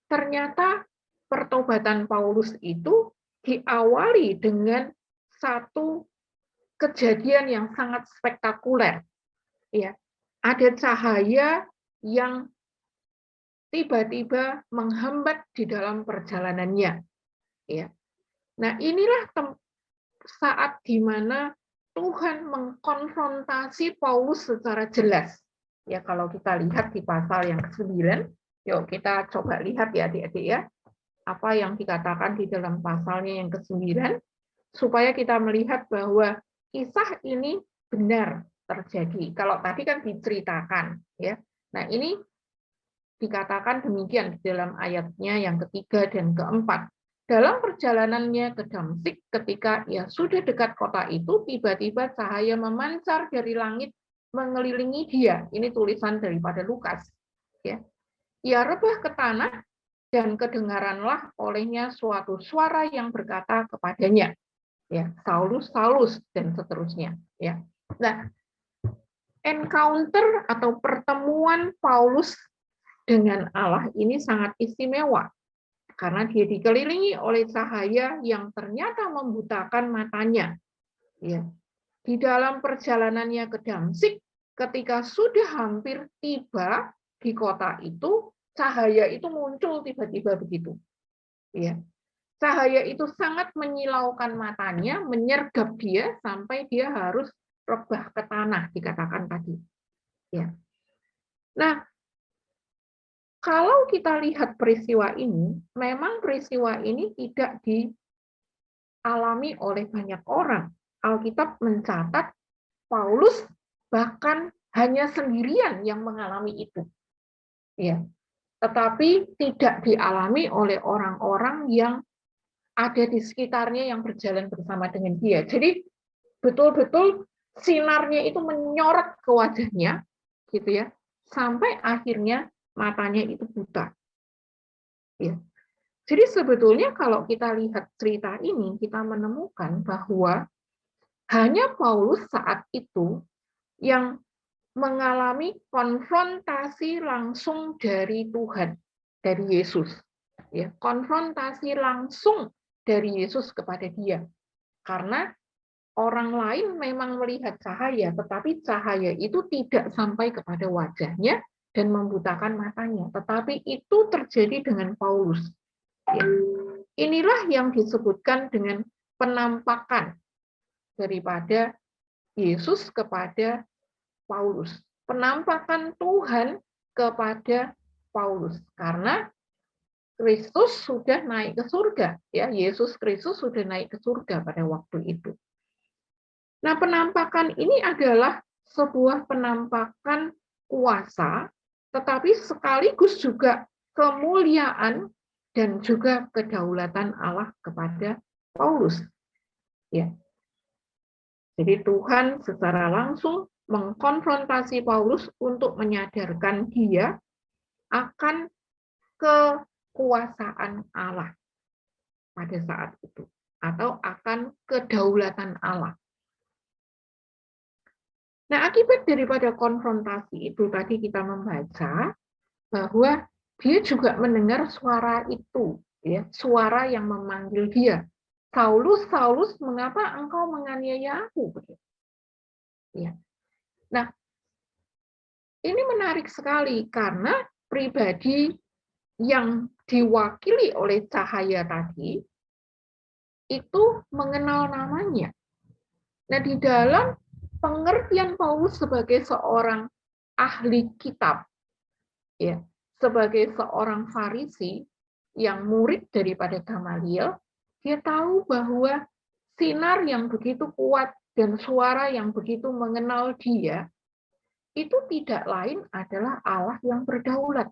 ternyata pertobatan Paulus itu diawali dengan satu kejadian yang sangat spektakuler. Ya, ada cahaya yang tiba-tiba menghambat di dalam perjalanannya. Ya. Nah, inilah saat di mana Tuhan mengkonfrontasi Paulus secara jelas. Ya, kalau kita lihat di pasal yang ke-9, yuk kita coba lihat ya adik-adik ya, apa yang dikatakan di dalam pasalnya yang ke-9, supaya kita melihat bahwa kisah ini benar terjadi. Kalau tadi kan diceritakan, ya. Nah, ini dikatakan demikian di dalam ayatnya yang ketiga dan keempat. Dalam perjalanannya ke Damsyik, ketika ia sudah dekat kota itu, tiba-tiba cahaya memancar dari langit mengelilingi dia. Ini tulisan daripada Lukas. Ya. Ia rebah ke tanah, dan kedengaranlah olehnya suatu suara yang berkata kepadanya, ya, Saulus, Saulus, dan seterusnya. Ya. Nah, encounter atau pertemuan Paulus dengan Allah ini sangat istimewa, karena dia dikelilingi oleh cahaya yang ternyata membutakan matanya. Ya. Di dalam perjalanannya ke Damsyik, ketika sudah hampir tiba di kota itu, cahaya itu muncul tiba-tiba begitu. Ya. Cahaya itu sangat menyilaukan matanya, menyergap dia sampai dia harus rebah ke tanah, dikatakan tadi. Ya. Nah, kalau kita lihat peristiwa ini, memang peristiwa ini tidak dialami oleh banyak orang. Alkitab mencatat Paulus bahkan hanya sendirian yang mengalami itu. Ya. Tetapi tidak dialami oleh orang-orang yang ada di sekitarnya yang berjalan bersama dengan dia. Jadi betul-betul sinarnya itu menyorot ke wajahnya, gitu ya, sampai akhirnya matanya itu buta. Ya. Jadi sebetulnya kalau kita lihat cerita ini, kita menemukan bahwa hanya Paulus saat itu yang mengalami konfrontasi langsung dari Tuhan, dari Yesus. Ya, konfrontasi langsung dari Yesus kepada dia. Karena orang lain memang melihat cahaya, tetapi cahaya itu tidak sampai kepada wajahnya dan membutakan matanya. Tetapi itu terjadi dengan Paulus. Ya. Inilah yang disebutkan dengan penampakan daripada Yesus kepada Paulus. Penampakan Tuhan kepada Paulus. Karena Kristus sudah naik ke surga. Ya, Yesus Kristus sudah naik ke surga pada waktu itu. Nah, penampakan ini adalah sebuah penampakan kuasa, tetapi sekaligus juga kemuliaan dan juga kedaulatan Allah kepada Paulus. Ya. Jadi Tuhan secara langsung mengkonfrontasi Paulus untuk menyadarkan dia akan kekuasaan Allah pada saat itu, atau akan kedaulatan Allah. Nah, akibat daripada konfrontasi itu tadi kita membaca bahwa dia juga mendengar suara itu, ya, suara yang memanggil dia. Saulus, Saulus, mengapa engkau menganiaya aku? Ya. Nah, ini menarik sekali karena pribadi yang diwakili oleh cahaya tadi itu mengenal namanya. Nah, di dalam pengertian Paulus sebagai seorang ahli kitab, ya, sebagai seorang Farisi yang murid daripada Gamaliel, dia tahu bahwa sinar yang begitu kuat dan suara yang begitu mengenal dia, itu tidak lain adalah Allah yang berdaulat.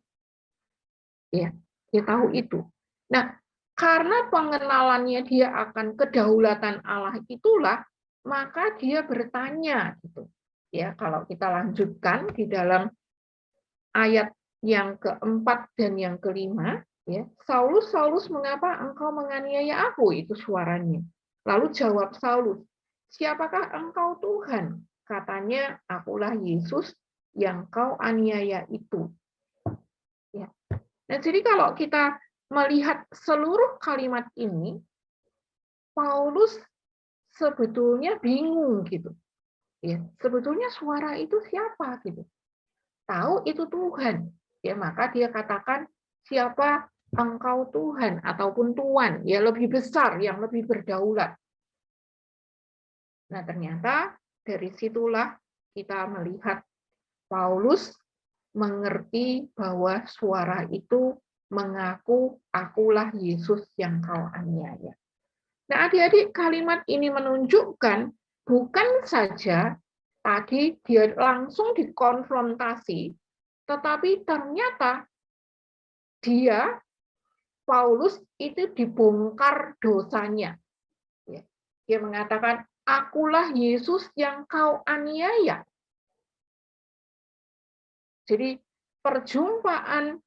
Ya, dia tahu itu. Nah, karena pengenalannya dia akan kedaulatan Allah itulah, maka dia bertanya gitu. Ya, kalau kita lanjutkan di dalam ayat yang keempat dan yang kelima, ya, Saulus, Saulus, mengapa engkau menganiaya aku? Itu suaranya. Lalu jawab Saulus, siapakah engkau Tuhan? Katanya, akulah Yesus yang kau aniaya itu. Ya. Nah, jadi kalau kita melihat seluruh kalimat ini, Paulus sebetulnya bingung gitu. Ya, sebetulnya suara itu siapa gitu. Tahu itu Tuhan. Ya, maka dia katakan siapa engkau Tuhan ataupun Tuan, ya lebih besar, yang lebih berdaulat. Nah, ternyata dari situlah kita melihat Paulus mengerti bahwa suara itu mengaku akulah Yesus yang kau aniaya. Nah, adik-adik, kalimat ini menunjukkan bukan saja tadi dia langsung dikonfrontasi, tetapi ternyata dia, Paulus, itu dibongkar dosanya. Dia mengatakan, akulah Yesus yang kau aniaya. Jadi perjumpaan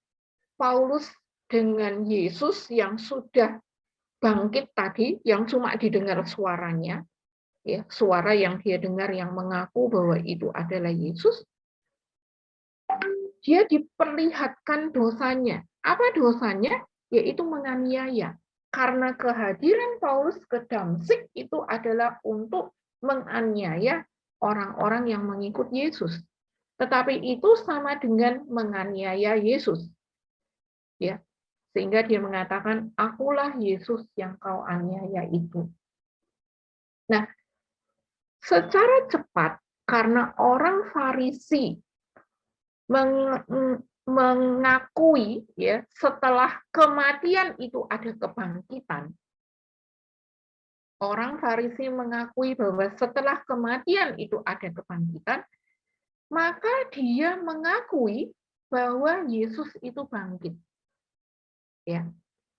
Paulus dengan Yesus yang sudah bangkit tadi, yang cuma didengar suaranya, ya, suara yang dia dengar yang mengaku bahwa itu adalah Yesus, dia diperlihatkan dosanya. Apa dosanya? Yaitu menganiaya. Karena kehadiran Paulus ke Damsik itu adalah untuk menganiaya orang-orang yang mengikut Yesus. Tetapi itu sama dengan menganiaya Yesus. Ya, sehingga dia mengatakan, akulah Yesus yang kau aniaya itu. Nah, secara cepat, karena orang Farisi mengakui, ya, setelah kematian itu ada kebangkitan. Orang Farisi mengakui bahwa setelah kematian itu ada kebangkitan, maka dia mengakui bahwa Yesus itu bangkit. Ya,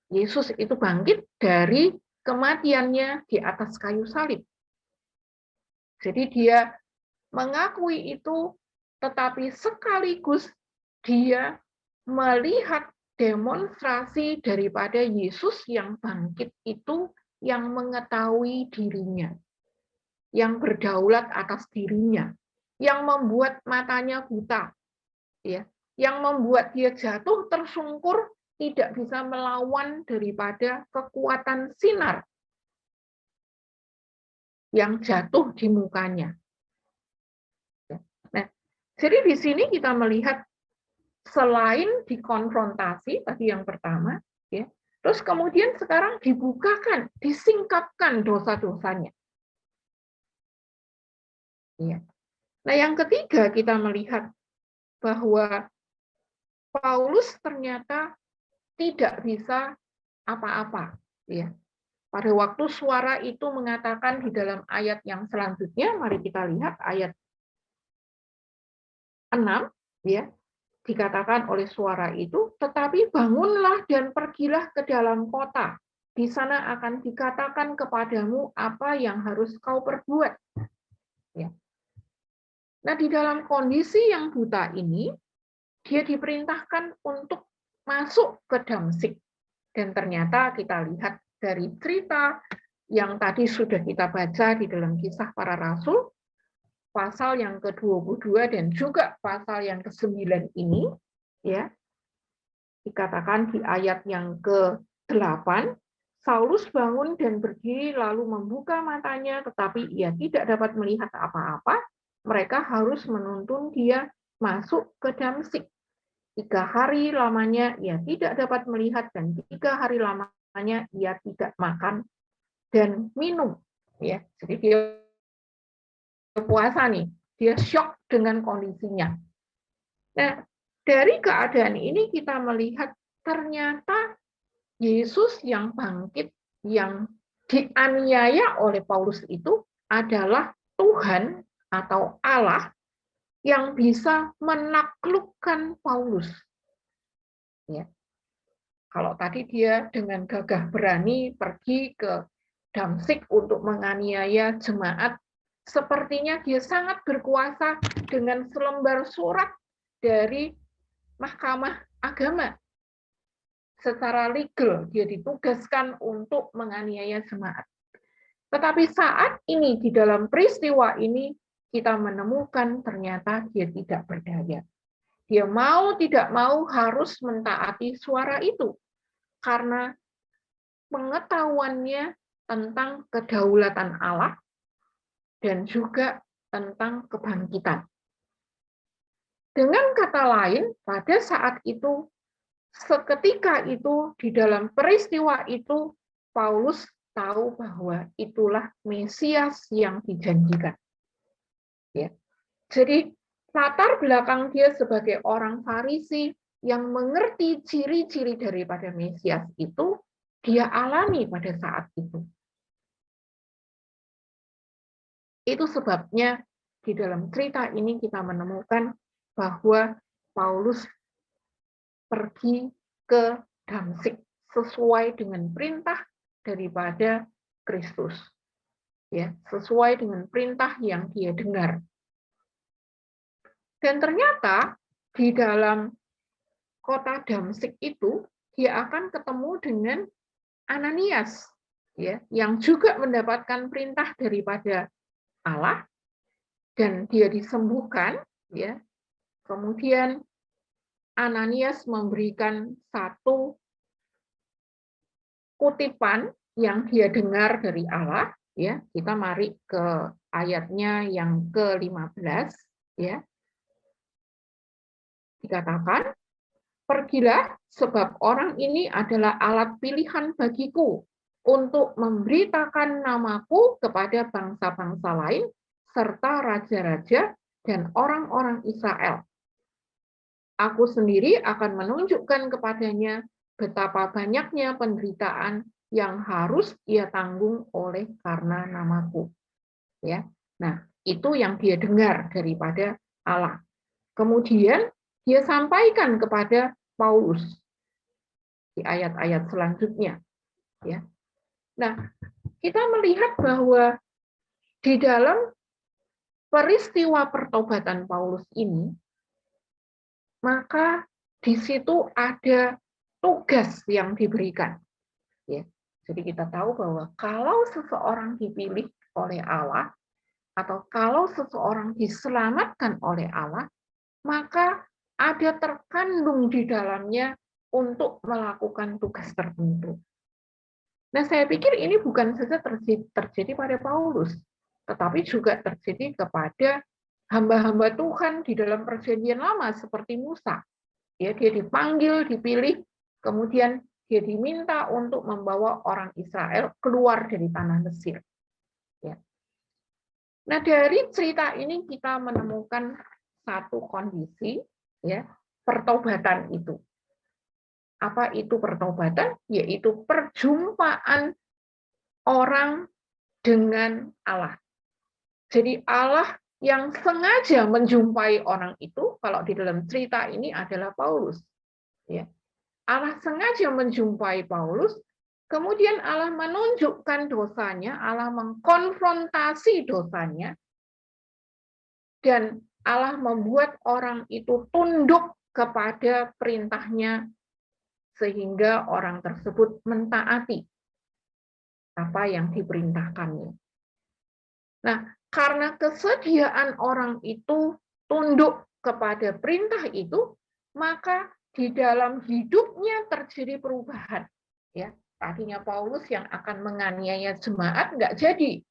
Yesus itu bangkit dari kematiannya di atas kayu salib. Jadi dia mengakui itu, tetapi sekaligus dia melihat demonstrasi daripada Yesus yang bangkit itu, yang mengetahui dirinya, yang berdaulat atas dirinya, yang membuat matanya buta, ya, yang membuat dia jatuh tersungkur, tidak bisa melawan daripada kekuatan sinar yang jatuh di mukanya. Nah, jadi di sini kita melihat selain dikonfrontasi tadi yang pertama, ya, terus kemudian sekarang dibukakan, disingkapkan dosa-dosanya. Ya. Nah, yang ketiga kita melihat bahwa Paulus ternyata tidak bisa apa-apa. Ya. Pada waktu suara itu mengatakan di dalam ayat yang selanjutnya, mari kita lihat ayat 6, ya, dikatakan oleh suara itu, tetapi bangunlah dan pergilah ke dalam kota. Di sana akan dikatakan kepadamu apa yang harus kau perbuat. Ya. Nah, di dalam kondisi yang buta ini, dia diperintahkan untuk masuk ke Damsik. Dan ternyata kita lihat dari cerita yang tadi sudah kita baca di dalam Kisah Para Rasul, pasal yang ke-22 dan juga pasal yang ke-9 ini, ya, dikatakan di ayat yang ke-8, Saulus bangun dan berdiri lalu membuka matanya, tetapi ia tidak dapat melihat apa-apa. Mereka harus menuntun dia masuk ke Damsik. 3 hari lamanya ia tidak dapat melihat dan 3 hari lamanya ia tidak makan dan minum. Ya, jadi dia puasa nih, dia shock dengan kondisinya. Nah, dari keadaan ini kita melihat ternyata Yesus yang bangkit, yang dianiaya oleh Paulus itu adalah Tuhan atau Allah yang bisa menaklukkan Paulus. Ya. Kalau tadi dia dengan gagah berani pergi ke Damsik untuk menganiaya jemaat, sepertinya dia sangat berkuasa dengan selembar surat dari Mahkamah Agama. Secara legal dia ditugaskan untuk menganiaya jemaat. Tetapi saat ini di dalam peristiwa ini kita menemukan ternyata dia tidak berdaya. Dia mau tidak mau harus mentaati suara itu karena pengetahuannya tentang kedaulatan Allah dan juga tentang kebangkitan. Dengan kata lain, pada saat itu, seketika itu, di dalam peristiwa itu, Paulus tahu bahwa itulah Mesias yang dijanjikan. Ya. Jadi latar belakang dia sebagai orang Farisi yang mengerti ciri-ciri daripada Mesias itu, dia alami pada saat itu. Itu sebabnya di dalam cerita ini kita menemukan bahwa Paulus pergi ke Damsik sesuai dengan perintah daripada Kristus, ya, sesuai dengan perintah yang dia dengar. Dan ternyata di dalam kota Damsik itu dia akan ketemu dengan Ananias, ya, yang juga mendapatkan perintah daripada Allah dan dia disembuhkan, ya. Kemudian Ananias memberikan satu kutipan yang dia dengar dari Allah, ya. Kita mari ke ayatnya yang ke-15, ya. Dikatakan, "Pergilah, sebab orang ini adalah alat pilihan bagiku untuk memberitakan namaku kepada bangsa-bangsa lain serta raja-raja dan orang-orang Israel. Aku sendiri akan menunjukkan kepadanya betapa banyaknya penderitaan yang harus ia tanggung oleh karena namaku." Ya. Nah, itu yang dia dengar daripada Allah. Kemudian dia sampaikan kepada Paulus di ayat-ayat selanjutnya. Ya. Nah, kita melihat bahwa di dalam peristiwa pertobatan Paulus ini, maka di situ ada tugas yang diberikan. Ya. Jadi kita tahu bahwa kalau seseorang dipilih oleh Allah, atau kalau seseorang diselamatkan oleh Allah, maka ada terkandung di dalamnya untuk melakukan tugas tertentu. Nah, saya pikir ini bukan saja terjadi pada Paulus, tetapi juga terjadi kepada hamba-hamba Tuhan di dalam perjanjian lama seperti Musa. Ya, dia dipanggil, dipilih, kemudian dia diminta untuk membawa orang Israel keluar dari tanah Mesir. Ya. Nah, dari cerita ini kita menemukan satu kondisi, ya, pertobatan itu. Apa itu pertobatan? Yaitu perjumpaan orang dengan Allah. Jadi Allah yang sengaja menjumpai orang itu, kalau di dalam cerita ini adalah Paulus. Ya. Allah sengaja menjumpai Paulus, kemudian Allah menunjukkan dosanya, Allah mengkonfrontasi dosanya, dan Allah membuat orang itu tunduk kepada perintahnya sehingga orang tersebut mentaati apa yang diperintahkannya. Nah, karena kesediaan orang itu tunduk kepada perintah itu, maka di dalam hidupnya terjadi perubahan. Ya, tadinya Paulus yang akan menganiaya jemaat nggak jadi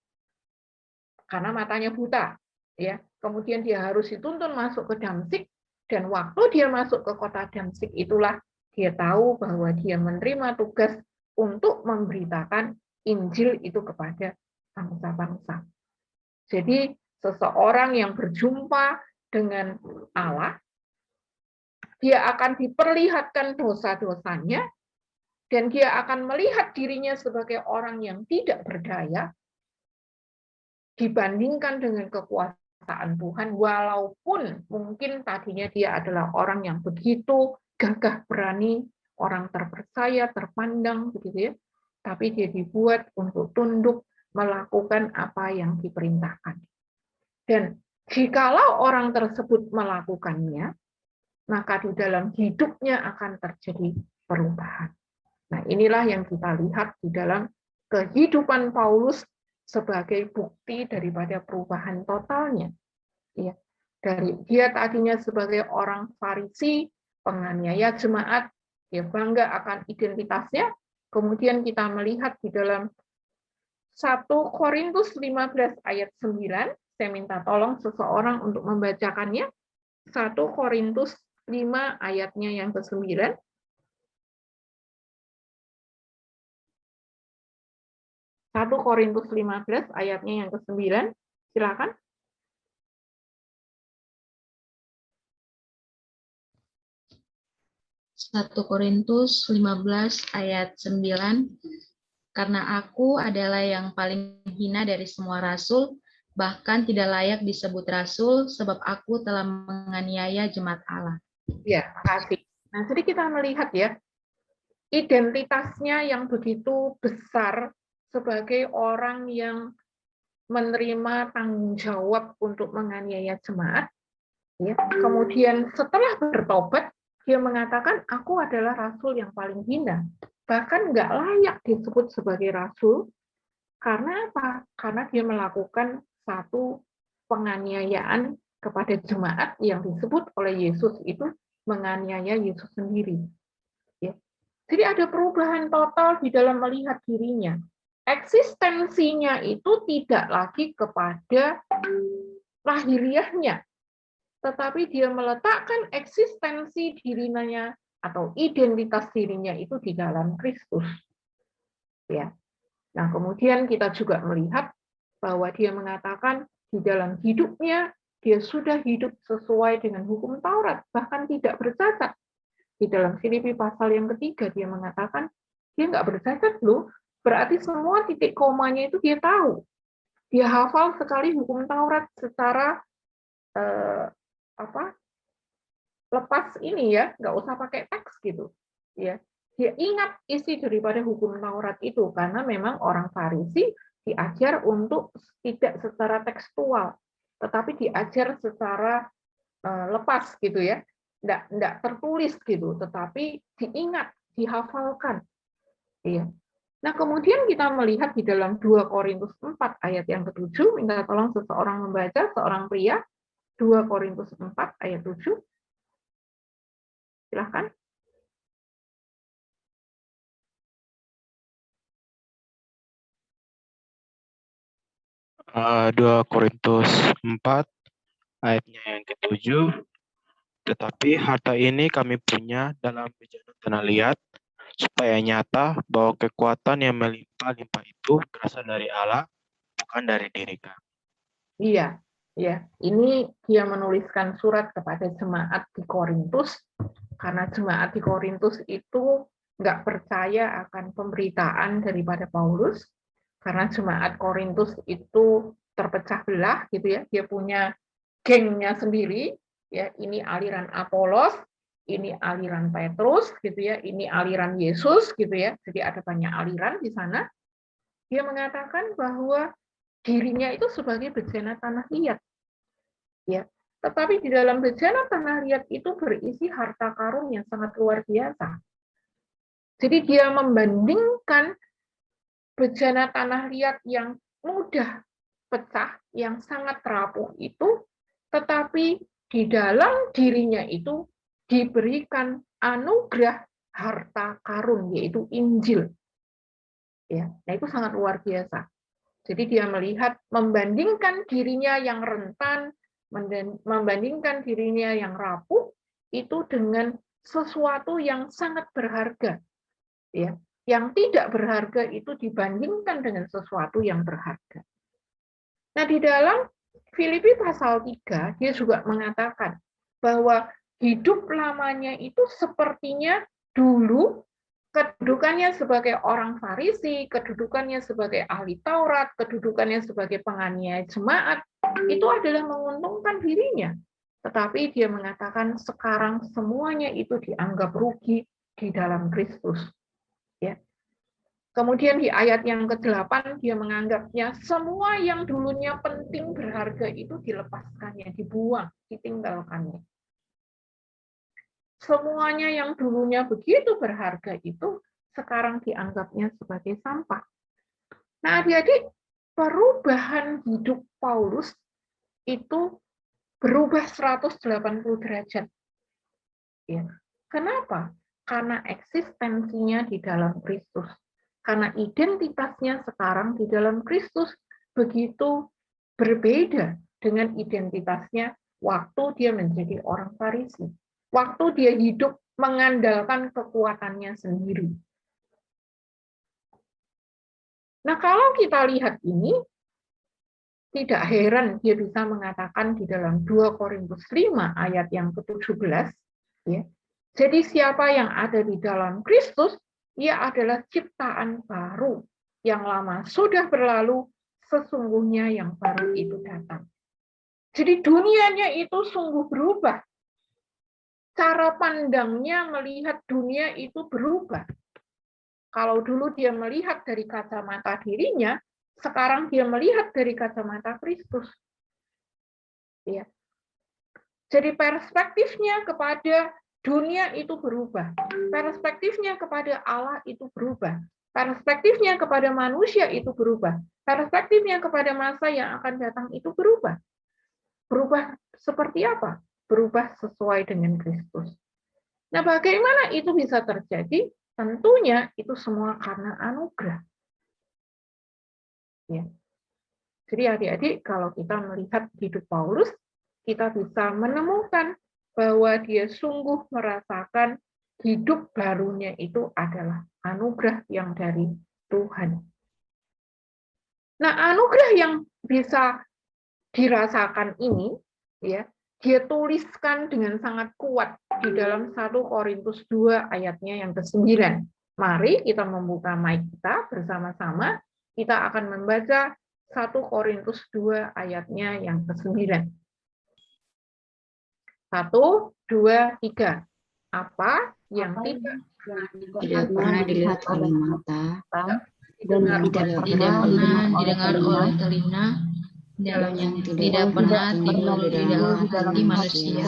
karena matanya buta. Ya, kemudian dia harus dituntun masuk ke Damsik Dan waktu dia masuk ke kota Damsyik itulah dia tahu bahwa dia menerima tugas untuk memberitakan Injil itu kepada bangsa-bangsa. Jadi seseorang yang berjumpa dengan Allah, dia akan diperlihatkan dosa-dosanya, dan dia akan melihat dirinya sebagai orang yang tidak berdaya dibandingkan dengan kekuasaan Tuhan, walaupun mungkin tadinya dia adalah orang yang begitu gagah berani, orang terpercaya, terpandang, begitu ya. Tapi dia dibuat untuk tunduk melakukan apa yang diperintahkan. Dan jikalau orang tersebut melakukannya, maka di dalam hidupnya akan terjadi perubahan. Nah, inilah yang kita lihat di dalam kehidupan Paulus sebagai bukti daripada perubahan totalnya. Ya, dari dia tadinya sebagai orang Farisi, penganiaya jemaat, dia bangga akan identitasnya. Kemudian kita melihat di dalam 1 Korintus 15 ayat 9, saya minta tolong seseorang untuk membacakannya. 1 Korintus 5 ayatnya yang ke-9. 1 Korintus 15 ayatnya yang ke-9. Silakan. Satu Korintus 15 ayat 9. Karena aku adalah yang paling hina dari semua rasul, bahkan tidak layak disebut rasul, sebab aku telah menganiaya jemaat Allah. Ya, makasih. Nah, jadi kita melihat ya, identitasnya yang begitu besar sebagai orang yang menerima tanggung jawab untuk menganiaya jemaat. Ya. Kemudian setelah bertobat, dia mengatakan, aku adalah rasul yang paling hina. Bahkan nggak layak disebut sebagai rasul. Karena apa? Karena dia melakukan satu penganiayaan kepada jemaat yang disebut oleh Yesus itu menganiaya Yesus sendiri. Ya. Jadi ada perubahan total di dalam melihat dirinya. Eksistensinya itu tidak lagi kepada lahiriahnya, tetapi dia meletakkan eksistensi dirinya atau identitas dirinya itu di dalam Kristus. Ya. Nah, kemudian kita juga melihat bahwa dia mengatakan di dalam hidupnya dia sudah hidup sesuai dengan hukum Taurat, bahkan tidak bercacat. Di dalam Filipi pasal yang ketiga dia mengatakan dia nggak bercacat loh, berarti semua titik komanya itu dia tahu. Dia hafal sekali hukum Taurat secara lepas ini ya, nggak usah pakai teks gitu. Ya, dia ingat isi daripada hukum Taurat itu karena memang orang Farisi diajar untuk tidak secara tekstual, tetapi diajar secara lepas gitu ya, nggak tertulis gitu, tetapi diingat, dihafalkan. Iya. Nah, kemudian kita melihat di dalam 2 Korintus 4 ayat yang ke-7, minta tolong seseorang membaca, seorang pria, 2 Korintus 4 ayat 7. Silahkan. Uh, 2 Korintus 4 ayatnya yang ke-7. Tetapi harta ini kami punya dalam bejana tanah liat, supaya nyata bahwa kekuatan yang melimpah-limpah itu berasal dari Allah, bukan dari diri kami. Iya, ya. Ini dia menuliskan surat kepada jemaat di Korintus, karena jemaat di Korintus itu nggak percaya akan pemberitaan daripada Paulus, karena jemaat Korintus itu terpecah belah, gitu ya. Dia punya gengnya sendiri, ya. Ini aliran Apolos, ini aliran Petrus, gitu ya. Ini aliran Yesus, gitu ya. Jadi ada banyak aliran di sana. Dia mengatakan bahwa dirinya itu sebagai bejana tanah liat. Ya. Tetapi di dalam bejana tanah liat itu berisi harta karun yang sangat luar biasa. Jadi dia membandingkan bejana tanah liat yang mudah pecah, yang sangat rapuh itu, tetapi di dalam dirinya itu diberikan anugerah harta karun, yaitu Injil. Ya, nah itu sangat luar biasa. Jadi dia melihat, membandingkan dirinya yang rentan, membandingkan dirinya yang rapuh, itu dengan sesuatu yang sangat berharga, ya. Yang tidak berharga itu dibandingkan dengan sesuatu yang berharga. Nah, di dalam Filipi pasal 3, dia juga mengatakan bahwa hidup lamanya itu sepertinya dulu kedudukannya sebagai orang Farisi, kedudukannya sebagai ahli Taurat, kedudukannya sebagai penganiaya jemaat, itu adalah menguntungkan dirinya. Tetapi dia mengatakan sekarang semuanya itu dianggap rugi di dalam Kristus. Ya. Kemudian di ayat yang ke-8 dia menganggapnya semua yang dulunya penting berharga itu dilepaskannya, dibuang, ditinggalkannya. Semuanya yang dulunya begitu berharga itu sekarang dianggapnya sebagai sampah. Nah, adik-adik, perubahan hidup Paulus itu berubah 180 derajat. Ya. Kenapa? Karena eksistensinya di dalam Kristus. Karena identitasnya sekarang di dalam Kristus begitu berbeda dengan identitasnya waktu dia menjadi orang Farisi. Waktu dia hidup mengandalkan kekuatannya sendiri. Nah, kalau kita lihat ini, tidak heran dia bisa mengatakan di dalam 2 Korintus 5 ayat yang ke-17, ya. Jadi siapa yang ada di dalam Kristus, ia adalah ciptaan baru. Yang lama sudah berlalu, sesungguhnya yang baru itu datang. Jadi dunianya itu sungguh berubah. Cara pandangnya melihat dunia itu berubah. Kalau dulu dia melihat dari kacamata dirinya, sekarang dia melihat dari kacamata Kristus. Ya. Jadi perspektifnya kepada dunia itu berubah. Perspektifnya kepada Allah itu berubah. Perspektifnya kepada manusia itu berubah. Perspektifnya kepada masa yang akan datang itu berubah. Berubah seperti apa? Berubah sesuai dengan Kristus. Nah, bagaimana itu bisa terjadi? Tentunya itu semua karena anugerah. Ya. Jadi adik-adik, kalau kita melihat hidup Paulus, kita bisa menemukan bahwa dia sungguh merasakan hidup barunya itu adalah anugerah yang dari Tuhan. Nah, anugerah yang bisa dirasakan ini, ya, dia tuliskan dengan sangat kuat di dalam 1 Korintus 2 ayatnya yang ke-9. Mari kita membuka mic kita bersama-sama, kita akan membaca 1 Korintus 2 ayatnya yang ke-9. 1, 2, 3. Apa yang tidak pernah dilihat oleh mata dan tidak pernah didengar oleh telinga dan yang tidak pernah timbul di dalam hati manusia,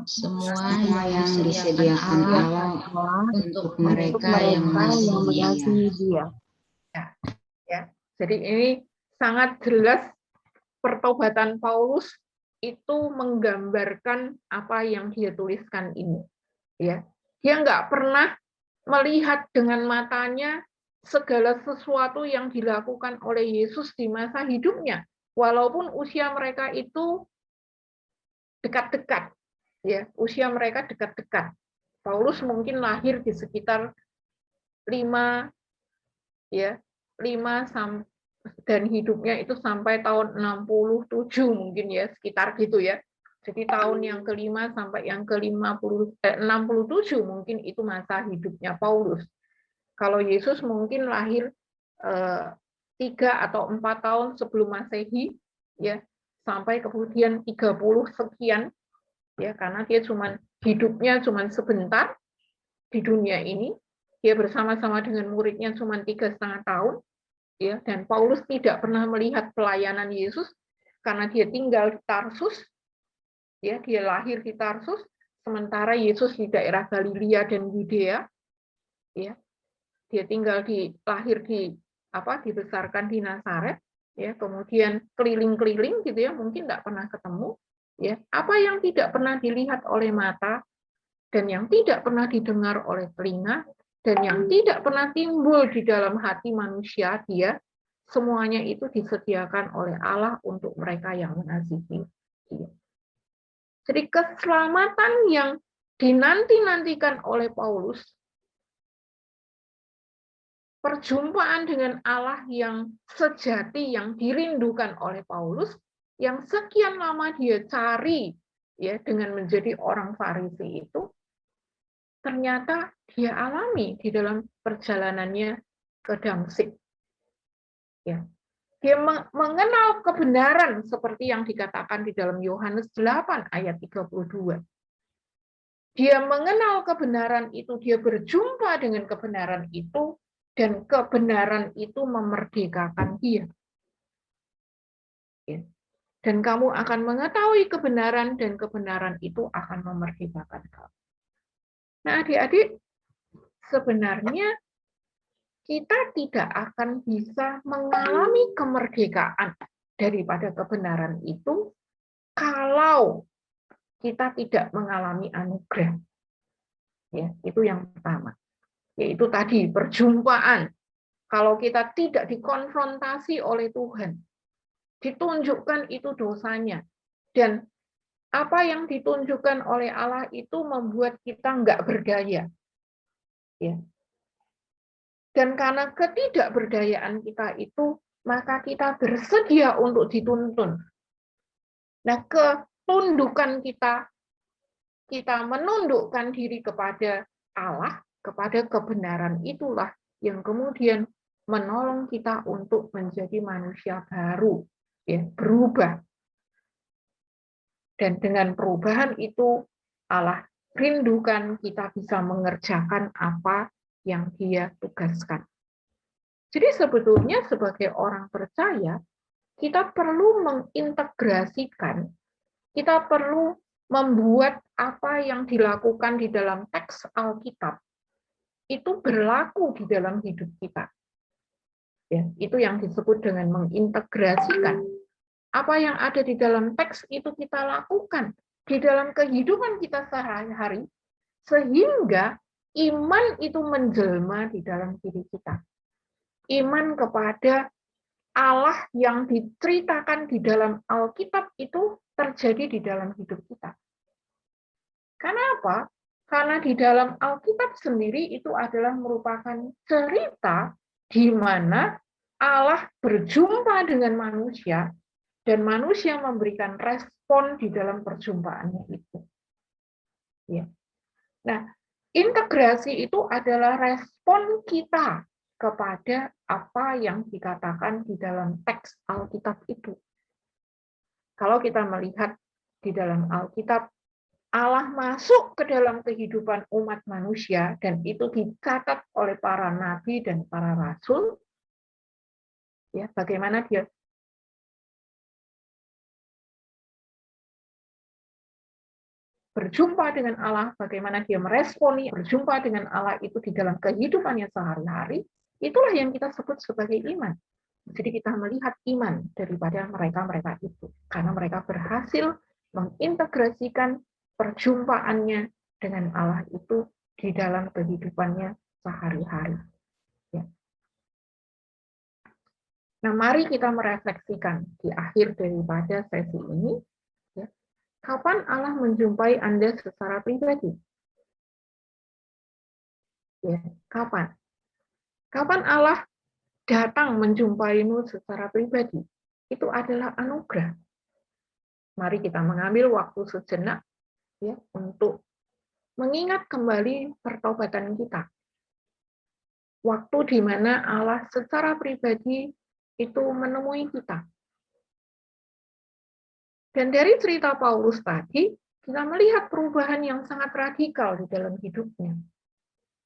semua yang disediakan Allah untuk mereka yang mengasihi Dia. Ya. Jadi ini sangat jelas pertobatan Paulus itu menggambarkan apa yang dia tuliskan ini. Ya, dia nggak pernah melihat dengan matanya segala sesuatu yang dilakukan oleh Yesus di masa hidupnya, walaupun usia mereka itu dekat-dekat, ya, usia mereka dekat-dekat. Paulus mungkin lahir di sekitar 5 dan hidupnya itu sampai tahun 67 mungkin ya, sekitar gitu ya. Jadi tahun yang ke-5 sampai yang ke-67 mungkin itu masa hidupnya Paulus. Kalau Yesus mungkin lahir 3 atau 4 tahun sebelum Masehi, ya, sampai kemudian 30 sekian, ya, karena dia hidupnya cuma sebentar di dunia ini. Dia bersama-sama dengan muridnya cuma 3,5 tahun, ya, dan Paulus tidak pernah melihat pelayanan Yesus karena dia tinggal di Tarsus. Ya, dia lahir di Tarsus, sementara Yesus di daerah Galilea dan Yudea. Ya, dia dibesarkan di Nazaret, ya, kemudian keliling-keliling gitu ya, mungkin tidak pernah ketemu. Ya, apa yang tidak pernah dilihat oleh mata dan yang tidak pernah didengar oleh telinga dan yang tidak pernah timbul di dalam hati manusia, dia semuanya itu disediakan oleh Allah untuk mereka yang mengasihi Dia. Jadi keselamatan yang dinanti-nantikan oleh Paulus, perjumpaan dengan Allah yang sejati yang dirindukan oleh Paulus, yang sekian lama dia cari ya dengan menjadi orang Farisi itu, ternyata dia alami di dalam perjalanannya ke Damsik. Ya. Dia mengenal kebenaran seperti yang dikatakan di dalam Yohanes 8 ayat 32. Dia mengenal kebenaran itu, dia berjumpa dengan kebenaran itu, dan kebenaran itu memerdekakan dia. Ya. Dan kamu akan mengetahui kebenaran, dan kebenaran itu akan memerdekakan kamu. Nah, adik-adik, sebenarnya kita tidak akan bisa mengalami kemerdekaan daripada kebenaran itu kalau kita tidak mengalami anugerah. Ya, itu yang pertama. Yaitu tadi perjumpaan. Kalau kita tidak dikonfrontasi oleh Tuhan, ditunjukkan itu dosanya. Dan apa yang ditunjukkan oleh Allah itu membuat kita nggak berdaya. Ya. Dan karena ketidakberdayaan kita itu, maka kita bersedia untuk dituntun. Nah, ketundukan kita menundukkan diri kepada Allah, kepada kebenaran itulah yang kemudian menolong kita untuk menjadi manusia baru, ya, berubah. Dan dengan perubahan itu, Allah rindukan kita bisa mengerjakan apa yang Dia tugaskan. Jadi sebetulnya sebagai orang percaya, kita perlu mengintegrasikan, kita perlu membuat apa yang dilakukan di dalam teks Alkitab itu berlaku di dalam hidup kita. Ya, itu yang disebut dengan mengintegrasikan. Apa yang ada di dalam teks itu kita lakukan di dalam kehidupan kita sehari-hari, sehingga iman itu menjelma di dalam diri kita. Iman kepada Allah yang diceritakan di dalam Alkitab itu terjadi di dalam hidup kita. Karena apa? Karena di dalam Alkitab sendiri itu adalah merupakan cerita di mana Allah berjumpa dengan manusia dan manusia memberikan respon di dalam perjumpaannya itu. Ya. Nah, integrasi itu adalah respon kita kepada apa yang dikatakan di dalam teks Alkitab itu. Kalau kita melihat di dalam Alkitab, Allah masuk ke dalam kehidupan umat manusia, dan itu dicatat oleh para nabi dan para rasul. Ya, bagaimana dia berjumpa dengan Allah, bagaimana dia meresponi berjumpa dengan Allah itu di dalam kehidupannya sehari-hari, itulah yang kita sebut sebagai iman. Jadi kita melihat iman daripada mereka-mereka itu, karena mereka berhasil mengintegrasikan perjumpaannya dengan Allah itu di dalam kehidupannya sehari-hari. Ya. Nah, mari kita merefleksikan di akhir daripada sesi ini, ya, kapan Allah menjumpai Anda secara pribadi? Ya, kapan? Kapan Allah datang menjumpaimu secara pribadi? Itu adalah anugerah. Mari kita mengambil waktu sejenak, ya, untuk mengingat kembali pertobatan kita. Waktu di mana Allah secara pribadi itu menemui kita. Dan dari cerita Paulus tadi, kita melihat perubahan yang sangat radikal di dalam hidupnya.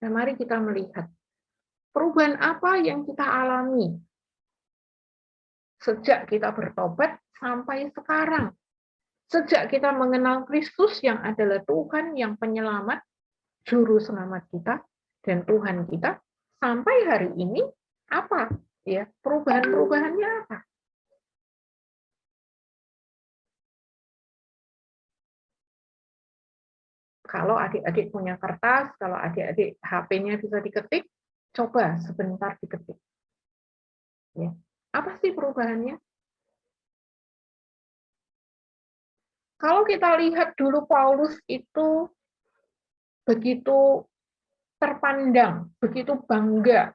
Nah, mari kita melihat perubahan apa yang kita alami sejak kita bertobat sampai sekarang. Sejak kita mengenal Kristus yang adalah Tuhan yang penyelamat, juru selamat kita, dan Tuhan kita, sampai hari ini, apa? Ya, perubahan-perubahannya apa? Kalau adik-adik punya kertas, kalau adik-adik HP-nya bisa diketik, coba sebentar diketik. Ya. Apa sih perubahannya? Kalau kita lihat dulu Paulus itu begitu terpandang, begitu bangga,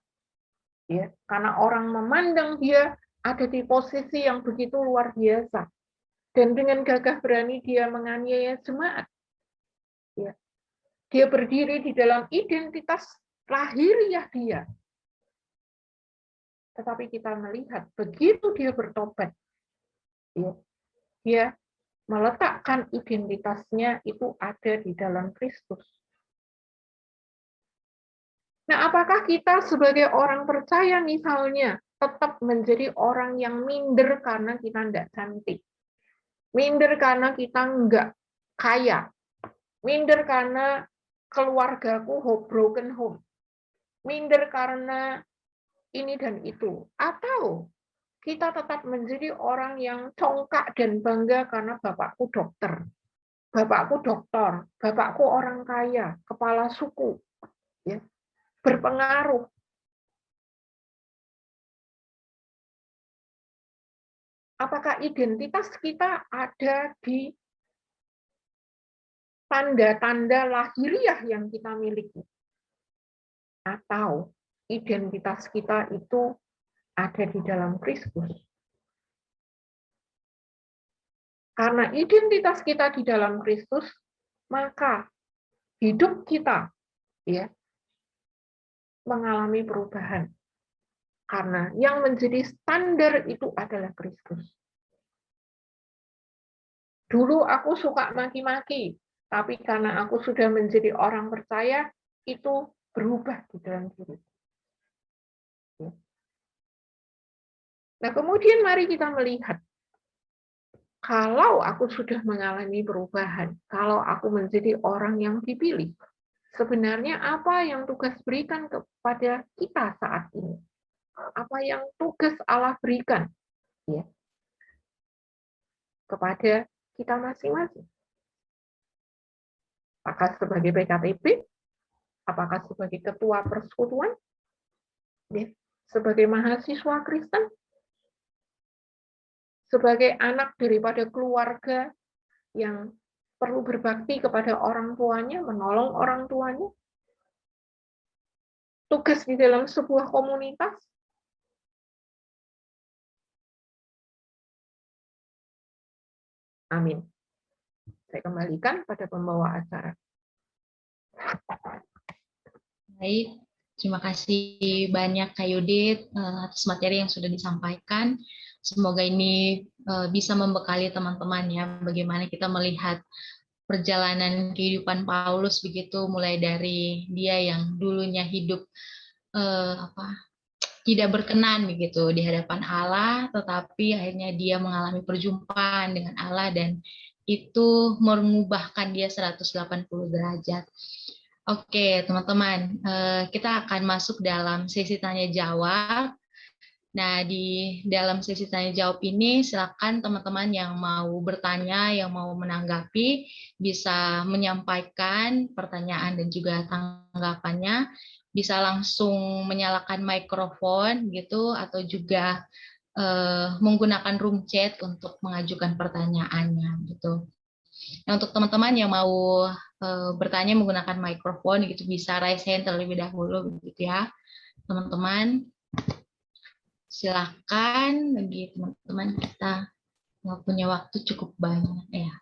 ya, karena orang memandang dia ada di posisi yang begitu luar biasa, dan dengan gagah berani dia menganiaya jemaat. Ya. Dia berdiri di dalam identitas lahiriah dia. Tetapi kita melihat begitu dia bertobat, ya, dia meletakkan identitasnya itu ada di dalam Kristus. Nah, apakah kita sebagai orang percaya misalnya tetap menjadi orang yang minder karena kita tidak cantik, minder karena kita enggak kaya, minder karena keluargaku broken home, minder karena ini dan itu, atau kita tetap menjadi orang yang congkak dan bangga karena bapakku dokter, bapakku dokter, bapakku orang kaya, kepala suku, ya, berpengaruh. Apakah identitas kita ada di tanda-tanda lahiriah yang kita miliki? Atau identitas kita itu ada di dalam Kristus? Karena identitas kita di dalam Kristus, maka hidup kita, ya, mengalami perubahan. Karena yang menjadi standar itu adalah Kristus. Dulu aku suka maki-maki, tapi karena aku sudah menjadi orang percaya, itu berubah di dalam diri. Nah, kemudian mari kita melihat, kalau aku sudah mengalami perubahan, kalau aku menjadi orang yang dipilih, sebenarnya apa yang tugas berikan kepada kita saat ini? Apa yang tugas Allah berikan, ya, kepada kita masing-masing? Apakah sebagai PKTP? Apakah sebagai ketua persekutuan? Ya, sebagai mahasiswa Kristen? Sebagai anak daripada keluarga yang perlu berbakti kepada orang tuanya, menolong orang tuanya? Tugas di dalam sebuah komunitas? Amin. Saya kembalikan pada pembawa acara. Baik, terima kasih banyak Kak Yudit atas materi yang sudah disampaikan. Semoga ini bisa membekali teman-teman ya, bagaimana kita melihat perjalanan kehidupan Paulus begitu, mulai dari dia yang dulunya hidup tidak berkenan begitu di hadapan Allah, tetapi akhirnya dia mengalami perjumpaan dengan Allah dan itu mengubahkan dia 180 derajat. Oke, teman-teman, kita akan masuk dalam sesi tanya jawab. Nah, di dalam sesi tanya jawab ini silakan teman-teman yang mau bertanya, yang mau menanggapi bisa menyampaikan pertanyaan dan juga tanggapannya, bisa langsung menyalakan mikrofon gitu atau juga menggunakan room chat untuk mengajukan pertanyaannya gitu. Nah, untuk teman-teman yang mau bertanya menggunakan mikrofon gitu bisa raise hand terlebih dahulu gitu ya, teman-teman. Silakan bagi teman-teman, kita nggak punya waktu cukup banyak ya.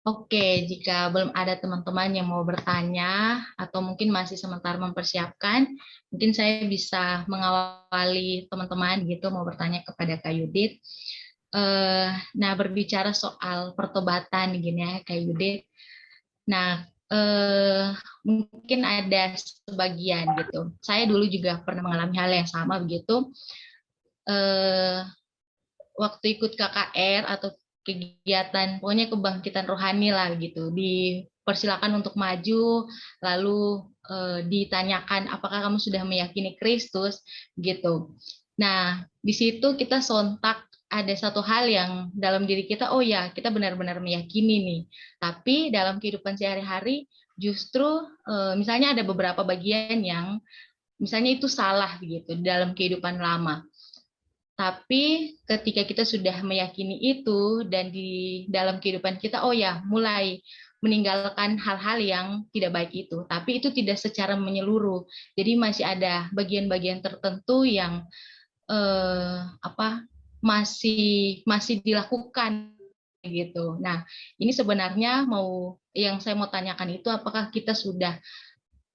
Oke, jika belum ada teman-teman yang mau bertanya atau mungkin masih sementara mempersiapkan, mungkin saya bisa mengawali teman-teman gitu mau bertanya kepada Kak Yudit. Nah, berbicara soal pertobatan gini ya Kak Yudit. Nah, mungkin ada sebagian gitu. Saya dulu juga pernah mengalami hal yang sama begitu. Waktu ikut KKR atau kegiatan, pokoknya kebangkitan rohani lah gitu, dipersilakan untuk maju, lalu ditanyakan apakah kamu sudah meyakini Kristus gitu. Nah, di situ kita sontak ada satu hal yang dalam diri kita, oh ya, kita benar-benar meyakini nih. Tapi dalam kehidupan sehari-hari justru misalnya ada beberapa bagian yang misalnya itu salah begitu dalam kehidupan lama. Tapi ketika kita sudah meyakini itu dan di dalam kehidupan kita, oh ya, mulai meninggalkan hal-hal yang tidak baik itu, tapi itu tidak secara menyeluruh. Jadi masih ada bagian-bagian tertentu yang masih dilakukan gitu. Nah, ini sebenarnya yang saya mau tanyakan itu, apakah kita sudah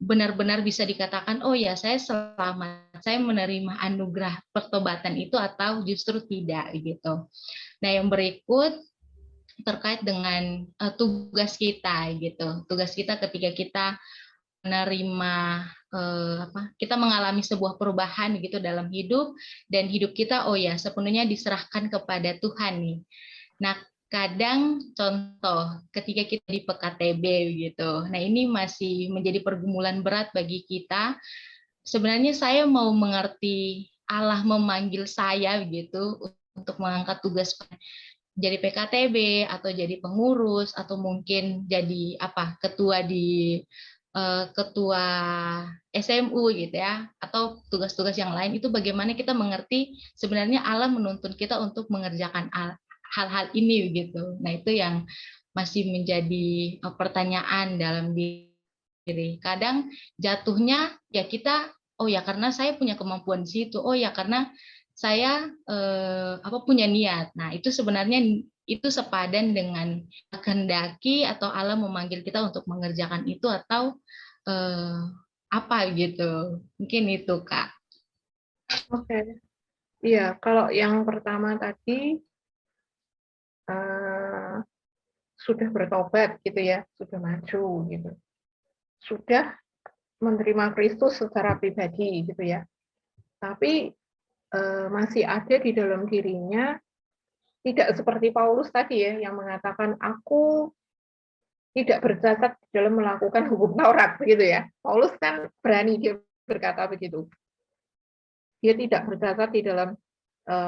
benar-benar bisa dikatakan, oh ya saya selamat, saya menerima anugerah pertobatan itu, atau justru tidak gitu. Nah, yang berikut terkait dengan tugas kita gitu. Tugas kita ketika kita menerima kita mengalami sebuah perubahan gitu dalam hidup, dan hidup kita sepenuhnya diserahkan kepada Tuhan nih. Nah, kadang contoh ketika kita di PKTB gitu. Nah, ini masih menjadi pergumulan berat bagi kita. Sebenarnya saya mau mengerti Allah memanggil saya gitu untuk mengangkat tugas jadi PKTB atau jadi pengurus atau mungkin jadi ketua SMU gitu ya, atau tugas-tugas yang lain. Itu bagaimana kita mengerti sebenarnya Allah menuntun kita untuk mengerjakan hal-hal ini gitu. Nah, itu yang masih menjadi pertanyaan dalam diri. Kadang jatuhnya ya kita karena saya punya kemampuan di situ, karena saya punya niat. Nah, itu sebenarnya itu sepadan dengan kehendaki atau Allah memanggil kita untuk mengerjakan itu, atau apa gitu. Mungkin itu, Kak. Oke. Iya, kalau yang pertama tadi sudah bertobat gitu ya, sudah maju gitu. Sudah menerima Kristus secara pribadi gitu ya. Tapi masih ada di dalam dirinya, tidak seperti Paulus tadi ya, yang mengatakan aku tidak bercacat dalam melakukan hukum Taurat begitu ya. Paulus kan berani dia berkata begitu. Dia tidak bercacat di dalam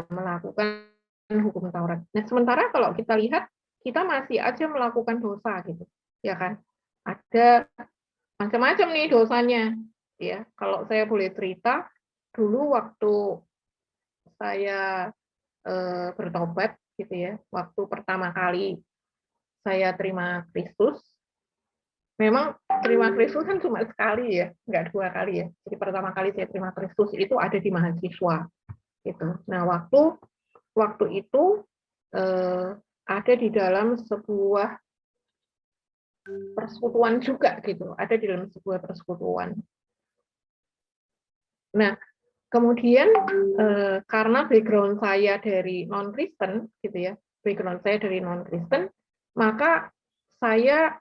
melakukan hukum Taurat. Nah, sementara kalau kita lihat, kita masih aja melakukan dosa gitu, ya kan? Ada macam-macam nih dosanya, ya. Kalau saya boleh cerita, dulu waktu saya bertobat gitu ya, waktu pertama kali saya terima Kristus, memang terima Kristus kan cuma sekali ya, nggak 2 kali ya. Jadi pertama kali saya terima Kristus itu ada di mahasiswa gitu. Nah, waktu itu ada di dalam sebuah persekutuan juga gitu, ada di dalam sebuah persekutuan. Nah, kemudian karena background saya dari non-Kristen gitu ya, background saya dari non-Kristen, maka saya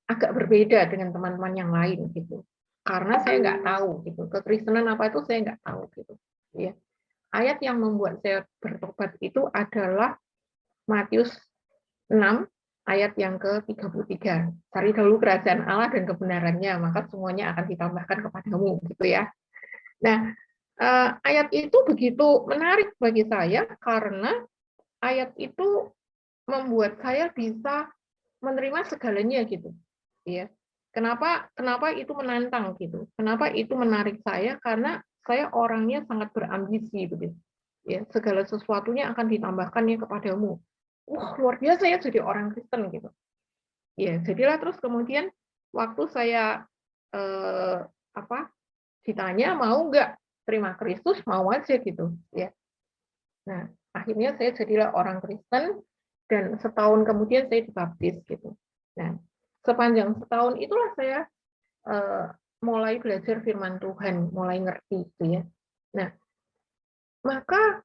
agak berbeda dengan teman-teman yang lain gitu. Karena saya nggak tahu gitu, kekristenan apa itu saya nggak tahu gitu. Ya. Ayat yang membuat saya bertobat itu adalah Matius 6 ayat yang ke-33. Cari dulu kerajaan Allah dan kebenarannya, maka semuanya akan ditambahkan kepadamu gitu ya. Nah, ayat itu begitu menarik bagi saya karena ayat itu membuat saya bisa menerima segalanya gitu. Ya. Kenapa itu menantang gitu? Kenapa itu menarik saya? Karena saya orangnya sangat berambisi begitu. Ya, segala sesuatunya akan ditambahkannya kepadamu. Wah, luar biasa ya jadi orang Kristen gitu. Ya, jadilah terus kemudian waktu saya ditanya mau nggak terima Kristus, mau aja gitu ya. Nah, akhirnya saya jadilah orang Kristen dan setahun kemudian saya dibaptis gitu. Nah, sepanjang setahun itulah saya mulai belajar firman Tuhan, mulai ngerti gitu ya. Nah, maka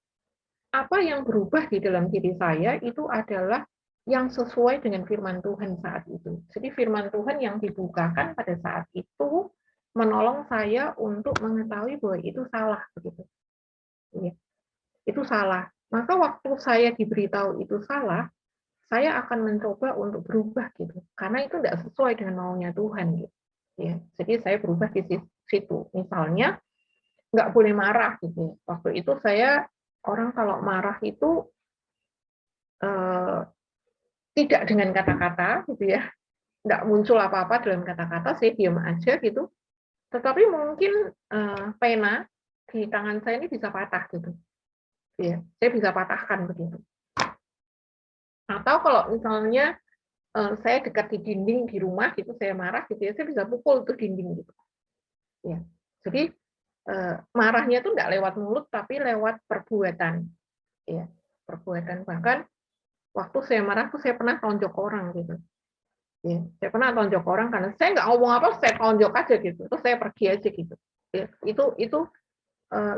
apa yang berubah di dalam diri saya itu adalah yang sesuai dengan firman Tuhan saat itu. Jadi firman Tuhan yang dibukakan pada saat itu menolong saya untuk mengetahui bahwa itu salah begitu. Ya, itu salah. Maka waktu saya diberitahu itu salah, saya akan mencoba untuk berubah gitu. Karena itu tidak sesuai dengan maunya Tuhan gitu. Ya, jadi saya berubah di situ. Misalnya nggak boleh marah gitu. Waktu itu saya orang kalau marah itu tidak dengan kata-kata gitu ya, nggak muncul apa-apa dalam kata-kata, saya diam aja gitu. Tetapi mungkin pena di tangan saya ini bisa patah gitu, ya, saya bisa patahkan begitu. Atau kalau misalnya saya dekat di dinding di rumah gitu, saya marah gitu ya, saya bisa pukul tuh dinding gitu. Ya. Jadi marahnya tuh nggak lewat mulut tapi lewat perbuatan. Ya, perbuatan. Bahkan waktu saya marah tuh saya pernah tonjok orang gitu. Ya, saya pernah tonjok orang karena saya nggak ngomong apa, saya tonjok aja gitu. Terus saya pergi aja gitu. Ya, itu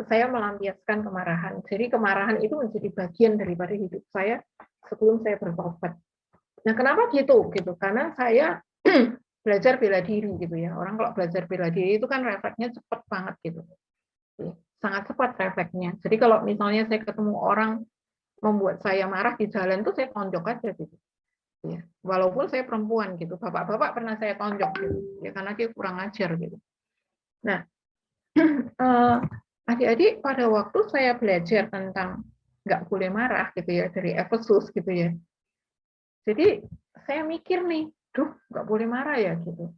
saya melampiaskan kemarahan. Jadi kemarahan itu menjadi bagian daripada hidup saya sebelum saya bertobat. Nah, kenapa gitu? Karena saya belajar bela diri gitu ya. Orang kalau belajar bela diri itu kan refleksnya cepat banget gitu. Sangat cepat refleksnya. Jadi kalau misalnya saya ketemu orang membuat saya marah di jalan itu saya tonjok aja gitu. Ya, walaupun saya perempuan gitu. Bapak-bapak pernah saya tonjok gitu. Ya karena dia kurang ajar gitu. Nah, adik-adik pada waktu saya belajar tentang nggak boleh marah gitu ya dari Efesus gitu ya. Jadi saya mikir nih, nggak boleh marah ya gitu.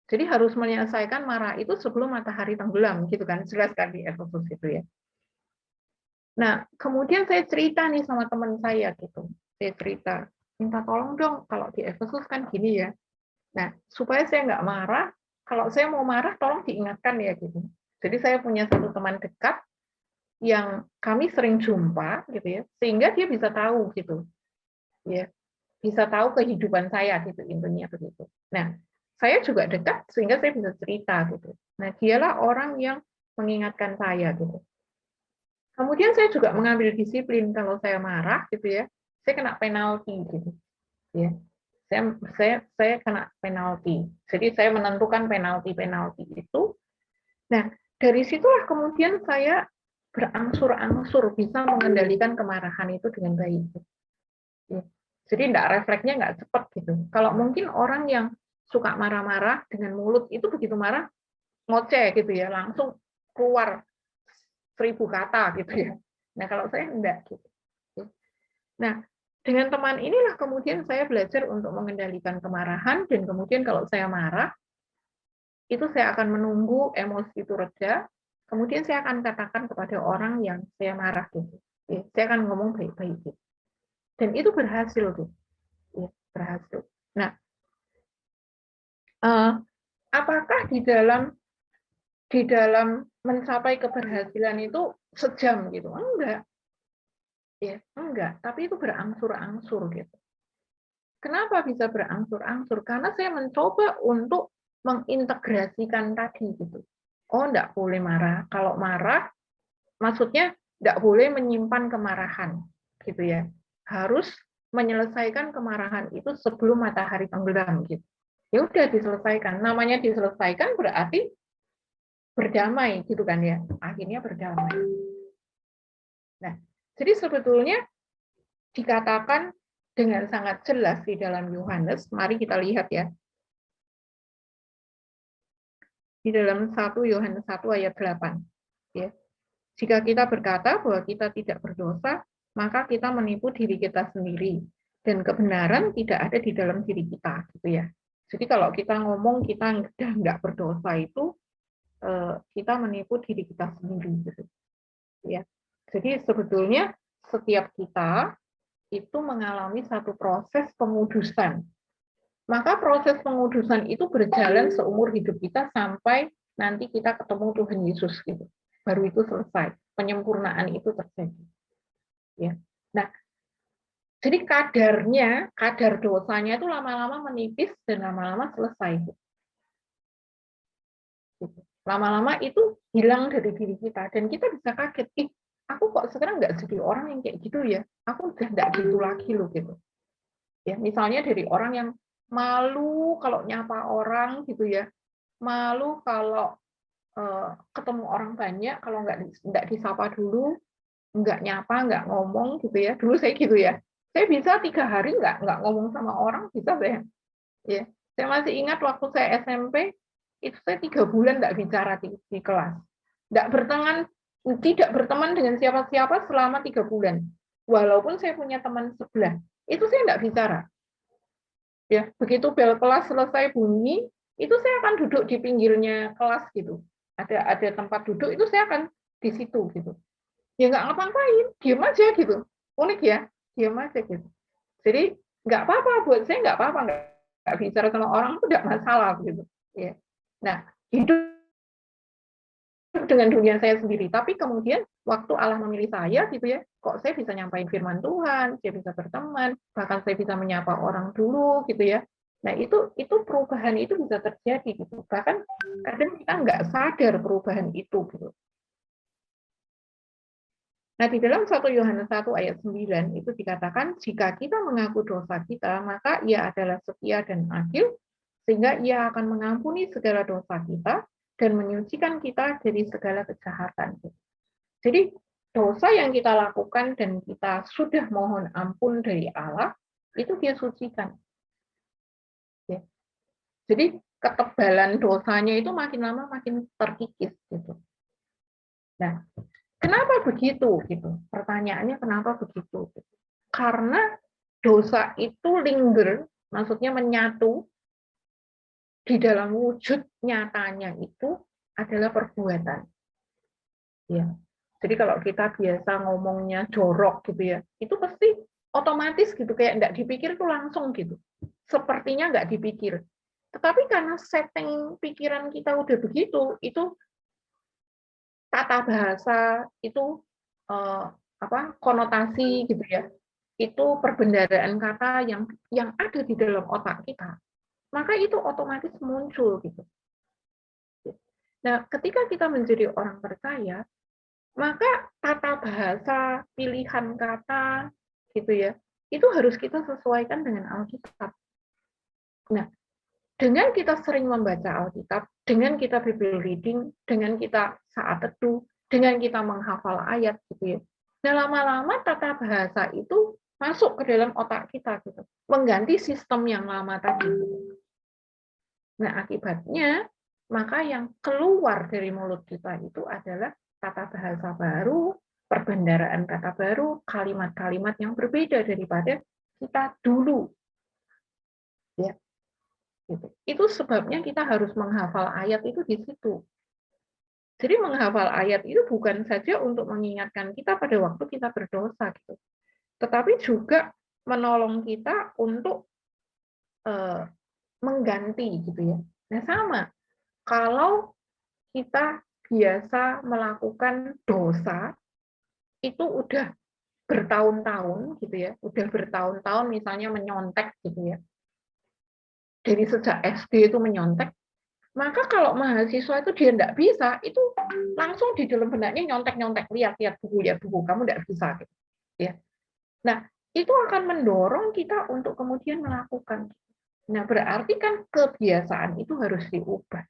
Jadi harus menyelesaikan marah itu sebelum matahari tenggelam gitu kan, jelas kan di Efesus itu ya. Nah kemudian saya cerita nih sama teman saya gitu, saya cerita minta tolong dong kalau di Efesus kan gini ya. Nah supaya saya nggak marah, kalau saya mau marah tolong diingatkan ya gitu. Jadi saya punya satu teman dekat yang kami sering jumpa gitu ya, sehingga dia bisa tahu gitu, ya bisa tahu kehidupan saya gitu intinya begitu. Nah saya juga dekat sehingga saya bisa cerita gitu. Nah dialah orang yang mengingatkan saya gitu. Kemudian saya juga mengambil disiplin kalau saya marah gitu ya, saya kena penalti gitu, ya. Saya kena penalti. Jadi saya menentukan penalti itu. Nah dari situlah kemudian saya berangsur-angsur bisa mengendalikan kemarahan itu dengan baik. Ya. Jadi refleksnya nggak cepat gitu. Kalau mungkin orang yang suka marah-marah dengan mulut itu begitu marah ngoceh gitu ya, langsung keluar 1000 kata gitu ya. Nah kalau saya enggak gitu. Nah dengan teman inilah kemudian saya belajar untuk mengendalikan kemarahan dan kemudian kalau saya marah itu saya akan menunggu emosi itu reda. Kemudian saya akan katakan kepada orang yang saya marah gitu. Ya, saya akan ngomong baik-baik gitu. Dan itu berhasil tuh. Ya, berhasil. Nah, apakah di dalam mencapai keberhasilan itu sejam gitu? Enggak. Ya, enggak, tapi itu berangsur-angsur gitu. Kenapa bisa berangsur-angsur? Karena saya mencoba untuk mengintegrasikan tadi gitu. Oh, enggak boleh marah. Kalau marah maksudnya enggak boleh menyimpan kemarahan gitu ya. Harus menyelesaikan kemarahan itu sebelum matahari tenggelam gitu. Ya udah diselesaikan. Namanya diselesaikan berarti berdamai gitu kan ya. Akhirnya berdamai. Nah, jadi sebetulnya dikatakan dengan sangat jelas di dalam Yohanes, mari kita lihat ya. Di dalam 1 Yohanes 1 ayat 8. Ya. Jika kita berkata bahwa kita tidak berdosa, maka kita menipu diri kita sendiri. Dan kebenaran tidak ada di dalam diri kita. Gitu ya. Jadi kalau kita ngomong kita sudah nggak berdosa itu, kita menipu diri kita sendiri. Gitu. Ya. Jadi sebetulnya setiap kita itu mengalami satu proses pengudusan. Maka proses pengudusan itu berjalan seumur hidup kita sampai nanti kita ketemu Tuhan Yesus gitu. Baru itu selesai, penyempurnaan itu terjadi. Ya. Nah, jadi kadar dosanya itu lama-lama menipis dan lama-lama selesai. Lama-lama itu hilang dari diri kita dan kita bisa kaget, aku kok sekarang nggak jadi orang yang kayak gitu ya, aku udah nggak gitu lagi loh gitu. Ya, misalnya dari orang yang malu kalau nyapa orang gitu ya, malu kalau ketemu orang banyak, kalau nggak disapa dulu, nggak nyapa, nggak ngomong gitu ya. Dulu saya gitu ya, saya bisa 3 hari nggak ngomong sama orang, bisa saya. Ya, saya masih ingat waktu saya SMP, itu saya 3 bulan nggak bicara di kelas, tidak berteman dengan siapa-siapa selama 3 bulan. Walaupun saya punya teman sebelah, itu saya nggak bicara. Ya, begitu bel kelas selesai bunyi, itu saya akan duduk di pinggirnya kelas gitu. Ada tempat duduk, itu saya akan di situ gitu. Ya nggak ngapa-ngapain, diam aja gitu. Unik ya, diam aja gitu. Jadi nggak apa-apa, buat saya nggak apa-apa, nggak bicara sama orang itu nggak masalah gitu. Ya. Nah, hidup dengan dunia saya sendiri, tapi kemudian waktu Allah memilih saya gitu ya, kok saya bisa nyampaikan firman Tuhan, saya bisa berteman, bahkan saya bisa menyapa orang dulu gitu ya. Nah, itu perubahan itu bisa terjadi gitu. Bahkan kadang kita nggak sadar perubahan itu gitu. Nah, di dalam 1 Yohanes 1 ayat 9 itu dikatakan, jika kita mengaku dosa kita, maka Ia adalah setia dan adil, sehingga Ia akan mengampuni segala dosa kita dan menyucikan kita dari segala kejahatan. Jadi, dosa yang kita lakukan dan kita sudah mohon ampun dari Allah, itu Dia sucikan. Ya. Jadi, ketebalan dosanya itu makin lama makin terkikis. Gitu. Nah, kenapa begitu? Gitu. Pertanyaannya kenapa begitu? Gitu. Karena dosa itu linger, maksudnya menyatu di dalam wujud nyatanya itu adalah perbuatan. Ya. Jadi kalau kita biasa ngomongnya jorok gitu ya, itu pasti otomatis gitu, kayak nggak dipikir itu langsung gitu. Sepertinya nggak dipikir. Tetapi karena setting pikiran kita udah begitu, itu tata bahasa itu konotasi gitu ya, itu perbendaharaan kata yang ada di dalam otak kita, maka itu otomatis muncul gitu. Nah, ketika kita menjadi orang percaya, maka tata bahasa, pilihan kata gitu ya, itu harus kita sesuaikan dengan Alkitab. Nah, dengan kita sering membaca Alkitab, dengan kita Bible reading, dengan kita saat teduh, dengan kita menghafal ayat gitu ya. Nah, lama-lama tata bahasa itu masuk ke dalam otak kita gitu, mengganti sistem yang lama tadi. Nah, akibatnya maka yang keluar dari mulut kita itu adalah tata bahasa baru, perbendaharaan kata baru, kalimat-kalimat yang berbeda daripada kita dulu. Ya. Itu sebabnya kita harus menghafal ayat itu di situ. Jadi menghafal ayat itu bukan saja untuk mengingatkan kita pada waktu kita berdosa, gitu, tetapi juga menolong kita untuk mengganti, gitu ya. Nah, sama kalau kita biasa melakukan dosa itu udah bertahun-tahun, gitu ya, udah bertahun-tahun misalnya menyontek, gitu ya. Dari sejak SD itu menyontek, maka kalau mahasiswa itu dia tidak bisa, itu langsung di dalam benaknya nyontek-nyontek, lihat buku, kamu tidak bisa. Gitu. Ya. Nah, itu akan mendorong kita untuk kemudian melakukan. Nah, berarti kan kebiasaan itu harus diubah.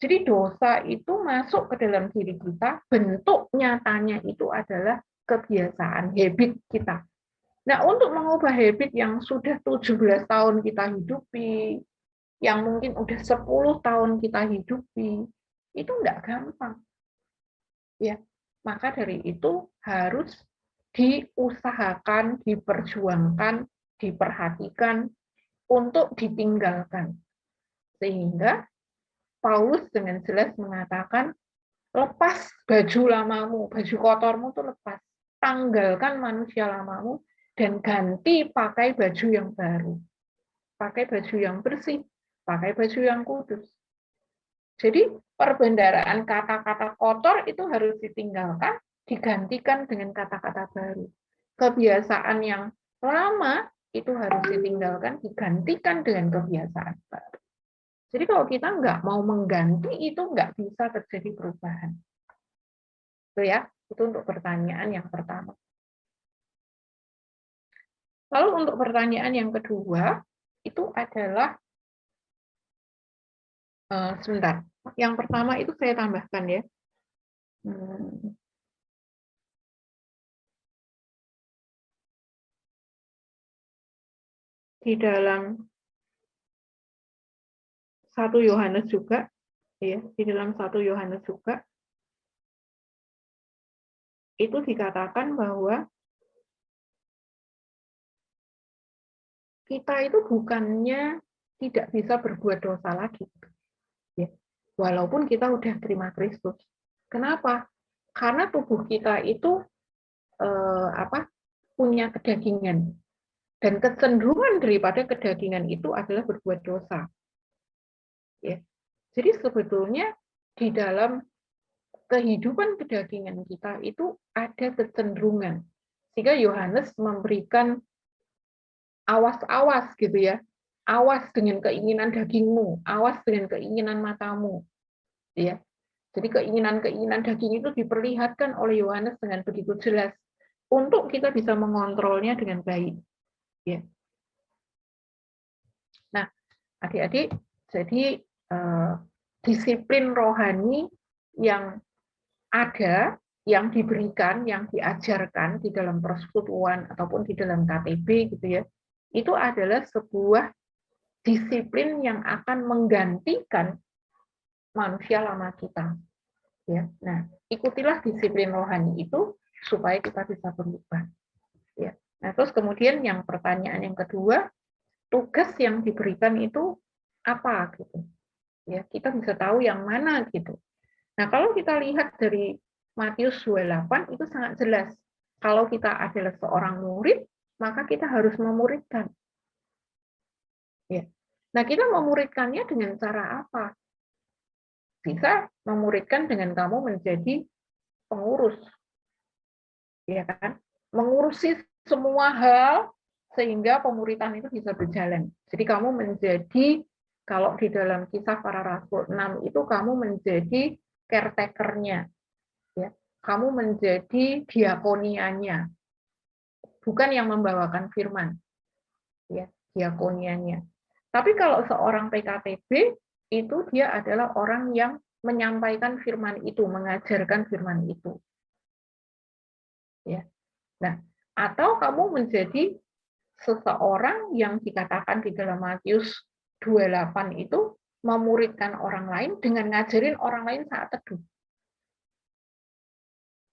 Jadi dosa itu masuk ke dalam diri kita, bentuk nyatanya itu adalah kebiasaan, habit kita. Nah, untuk mengubah habit yang sudah 17 tahun kita hidupi, yang mungkin udah 10 tahun kita hidupi, itu enggak gampang. Ya, maka dari itu harus diusahakan, diperjuangkan, diperhatikan untuk ditinggalkan. Sehingga Paulus dengan jelas mengatakan, lepas baju lamamu, baju kotormu itu lepas. Tanggalkan manusia lamamu dan ganti pakai baju yang baru. Pakai baju yang bersih, pakai baju yang kudus. Jadi perbendaharaan kata-kata kotor itu harus ditinggalkan, digantikan dengan kata-kata baru. Kebiasaan yang lama itu harus ditinggalkan, digantikan dengan kebiasaan baru. Jadi kalau kita nggak mau mengganti, itu nggak bisa terjadi perubahan. Itu ya, itu untuk pertanyaan yang pertama. Lalu untuk pertanyaan yang kedua, itu adalah, sebentar, yang pertama itu saya tambahkan ya. Di dalam 1 Yohanes juga, ya, di dalam 1 Yohanes juga, itu dikatakan bahwa kita itu bukannya tidak bisa berbuat dosa lagi, ya, walaupun kita udah terima Kristus. Kenapa? Karena tubuh kita itu punya kedagingan. Dan kecenderungan daripada kedagingan itu adalah berbuat dosa. Ya. Jadi sebetulnya di dalam kehidupan kedagingan kita itu ada kecenderungan. Sehingga Yohanes memberikan awas-awas gitu ya. Awas dengan keinginan dagingmu, awas dengan keinginan matamu. Ya. Jadi keinginan-keinginan daging itu diperlihatkan oleh Yohanes dengan begitu jelas untuk kita bisa mengontrolnya dengan baik. Ya. Nah, adik-adik, jadi disiplin rohani yang ada, yang diberikan, yang diajarkan di dalam persekutuan ataupun di dalam KTB gitu ya, itu adalah sebuah disiplin yang akan menggantikan manusia lama kita. Ya, nah ikutilah disiplin rohani itu supaya kita bisa berubah. Ya, nah terus kemudian yang pertanyaan yang kedua, tugas yang diberikan itu apa gitu? Ya, kita bisa tahu yang mana gitu. Nah, kalau kita lihat dari Matius 28 itu sangat jelas. Kalau kita adalah seorang murid, maka kita harus memuridkan. Ya. Nah, kita memuridkannya dengan cara apa? Bisa memuridkan dengan kamu menjadi pengurus. Ya kan? Mengurusi semua hal sehingga pemuridan itu bisa berjalan. Jadi kamu menjadi, kalau di dalam Kisah Para Rasul 6 itu kamu menjadi caretaker-nya. Ya. Kamu menjadi diakonianya. Bukan yang membawakan firman. Ya, diakonianya. Tapi kalau seorang PKTB itu dia adalah orang yang menyampaikan firman itu, mengajarkan firman itu. Ya. Nah, atau kamu menjadi seseorang yang dikatakan di dalam Matius 28 itu memuridkan orang lain dengan ngajarin orang lain saat teduh.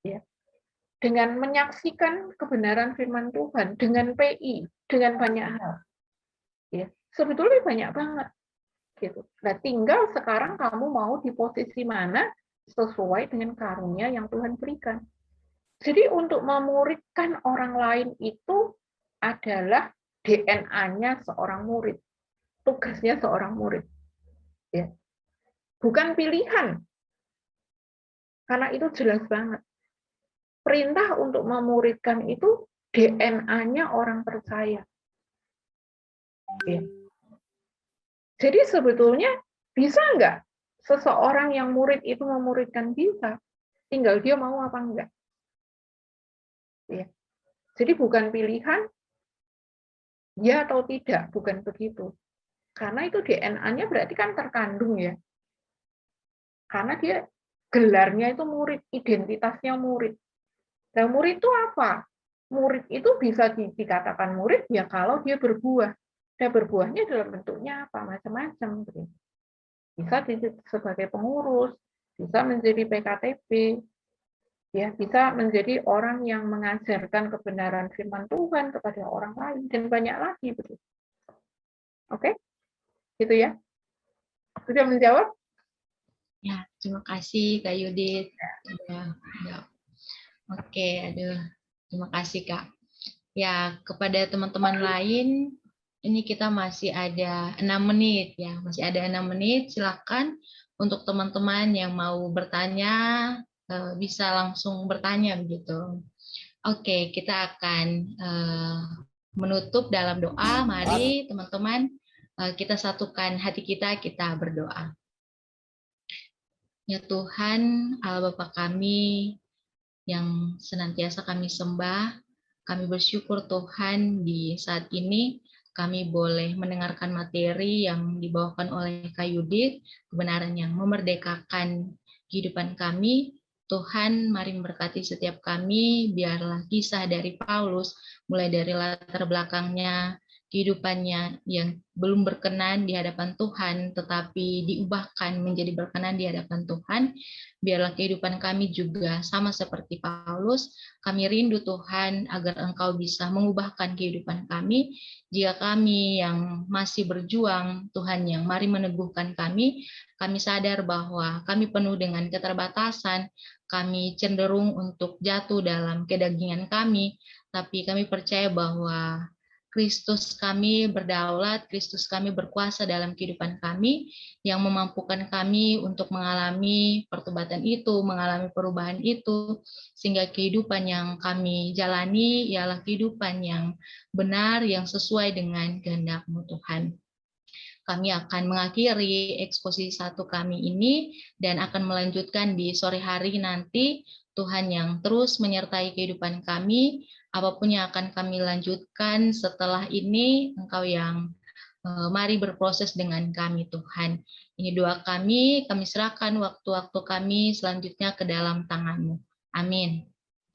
Ya. Dengan menyaksikan kebenaran firman Tuhan, dengan PI, dengan banyak hal. Ya. Sebetulnya banyak banget. Gitu. Nah, tinggal sekarang kamu mau di posisi mana sesuai dengan karunia yang Tuhan berikan. Jadi untuk memuridkan orang lain itu adalah DNA-nya seorang murid, tugasnya seorang murid. Ya. Bukan pilihan, karena itu jelas banget. Perintah untuk memuridkan itu DNA-nya orang percaya. Ya. Jadi sebetulnya bisa nggak seseorang yang murid itu memuridkan? Bisa, tinggal dia mau apa enggak. Ya. Jadi bukan pilihan, ya atau tidak, bukan begitu. Karena itu DNA-nya berarti kan terkandung ya. Karena dia gelarnya itu murid, identitasnya murid. Nah, murid itu apa? Murid itu bisa dikatakan murid ya kalau dia berbuah. Nah, berbuahnya dalam bentuknya apa? Macam-macam. Bisa sebagai pengurus, bisa menjadi PKTB, ya bisa menjadi orang yang mengajarkan kebenaran firman Tuhan kepada orang lain, dan banyak lagi. Begitu. Oke? Gitu ya. Sudah menjawab? Ya, terima kasih Kak Yudit. Ya. Oke, aduh. Terima kasih Kak. Ya, kepada teman-teman lain, ini kita masih ada 6 menit ya. Masih ada 6 menit, silakan untuk teman-teman yang mau bertanya bisa langsung bertanya begitu. Oke, kita akan menutup dalam doa. Mari teman-teman kita satukan hati kita berdoa. Ya Tuhan, Allah Bapa kami yang senantiasa kami sembah, kami bersyukur Tuhan di saat ini kami boleh mendengarkan materi yang dibawakan oleh Kak Yudit, kebenaran yang memerdekakan kehidupan kami. Tuhan, mari memberkati setiap kami, biarlah kisah dari Paulus, mulai dari latar belakangnya, kehidupannya yang belum berkenan di hadapan Tuhan, tetapi diubahkan menjadi berkenan di hadapan Tuhan. Biarlah kehidupan kami juga sama seperti Paulus. Kami rindu Tuhan agar Engkau bisa mengubahkan kehidupan kami. Jika kami yang masih berjuang, Tuhan yang mari meneguhkan kami. Kami sadar bahwa kami penuh dengan keterbatasan. Kami cenderung untuk jatuh dalam kedagingan kami. Tapi kami percaya bahwa Kristus kami berdaulat, Kristus kami berkuasa dalam kehidupan kami, yang memampukan kami untuk mengalami pertobatan itu, mengalami perubahan itu, sehingga kehidupan yang kami jalani ialah kehidupan yang benar, yang sesuai dengan kehendak-Mu Tuhan. Kami akan mengakhiri eksposisi 1 kami ini dan akan melanjutkan di sore hari nanti. Tuhan yang terus menyertai kehidupan kami, apapun yang akan kami lanjutkan setelah ini, Engkau yang mari berproses dengan kami Tuhan. Ini doa kami serahkan waktu-waktu kami selanjutnya ke dalam tangan-Mu. Amin.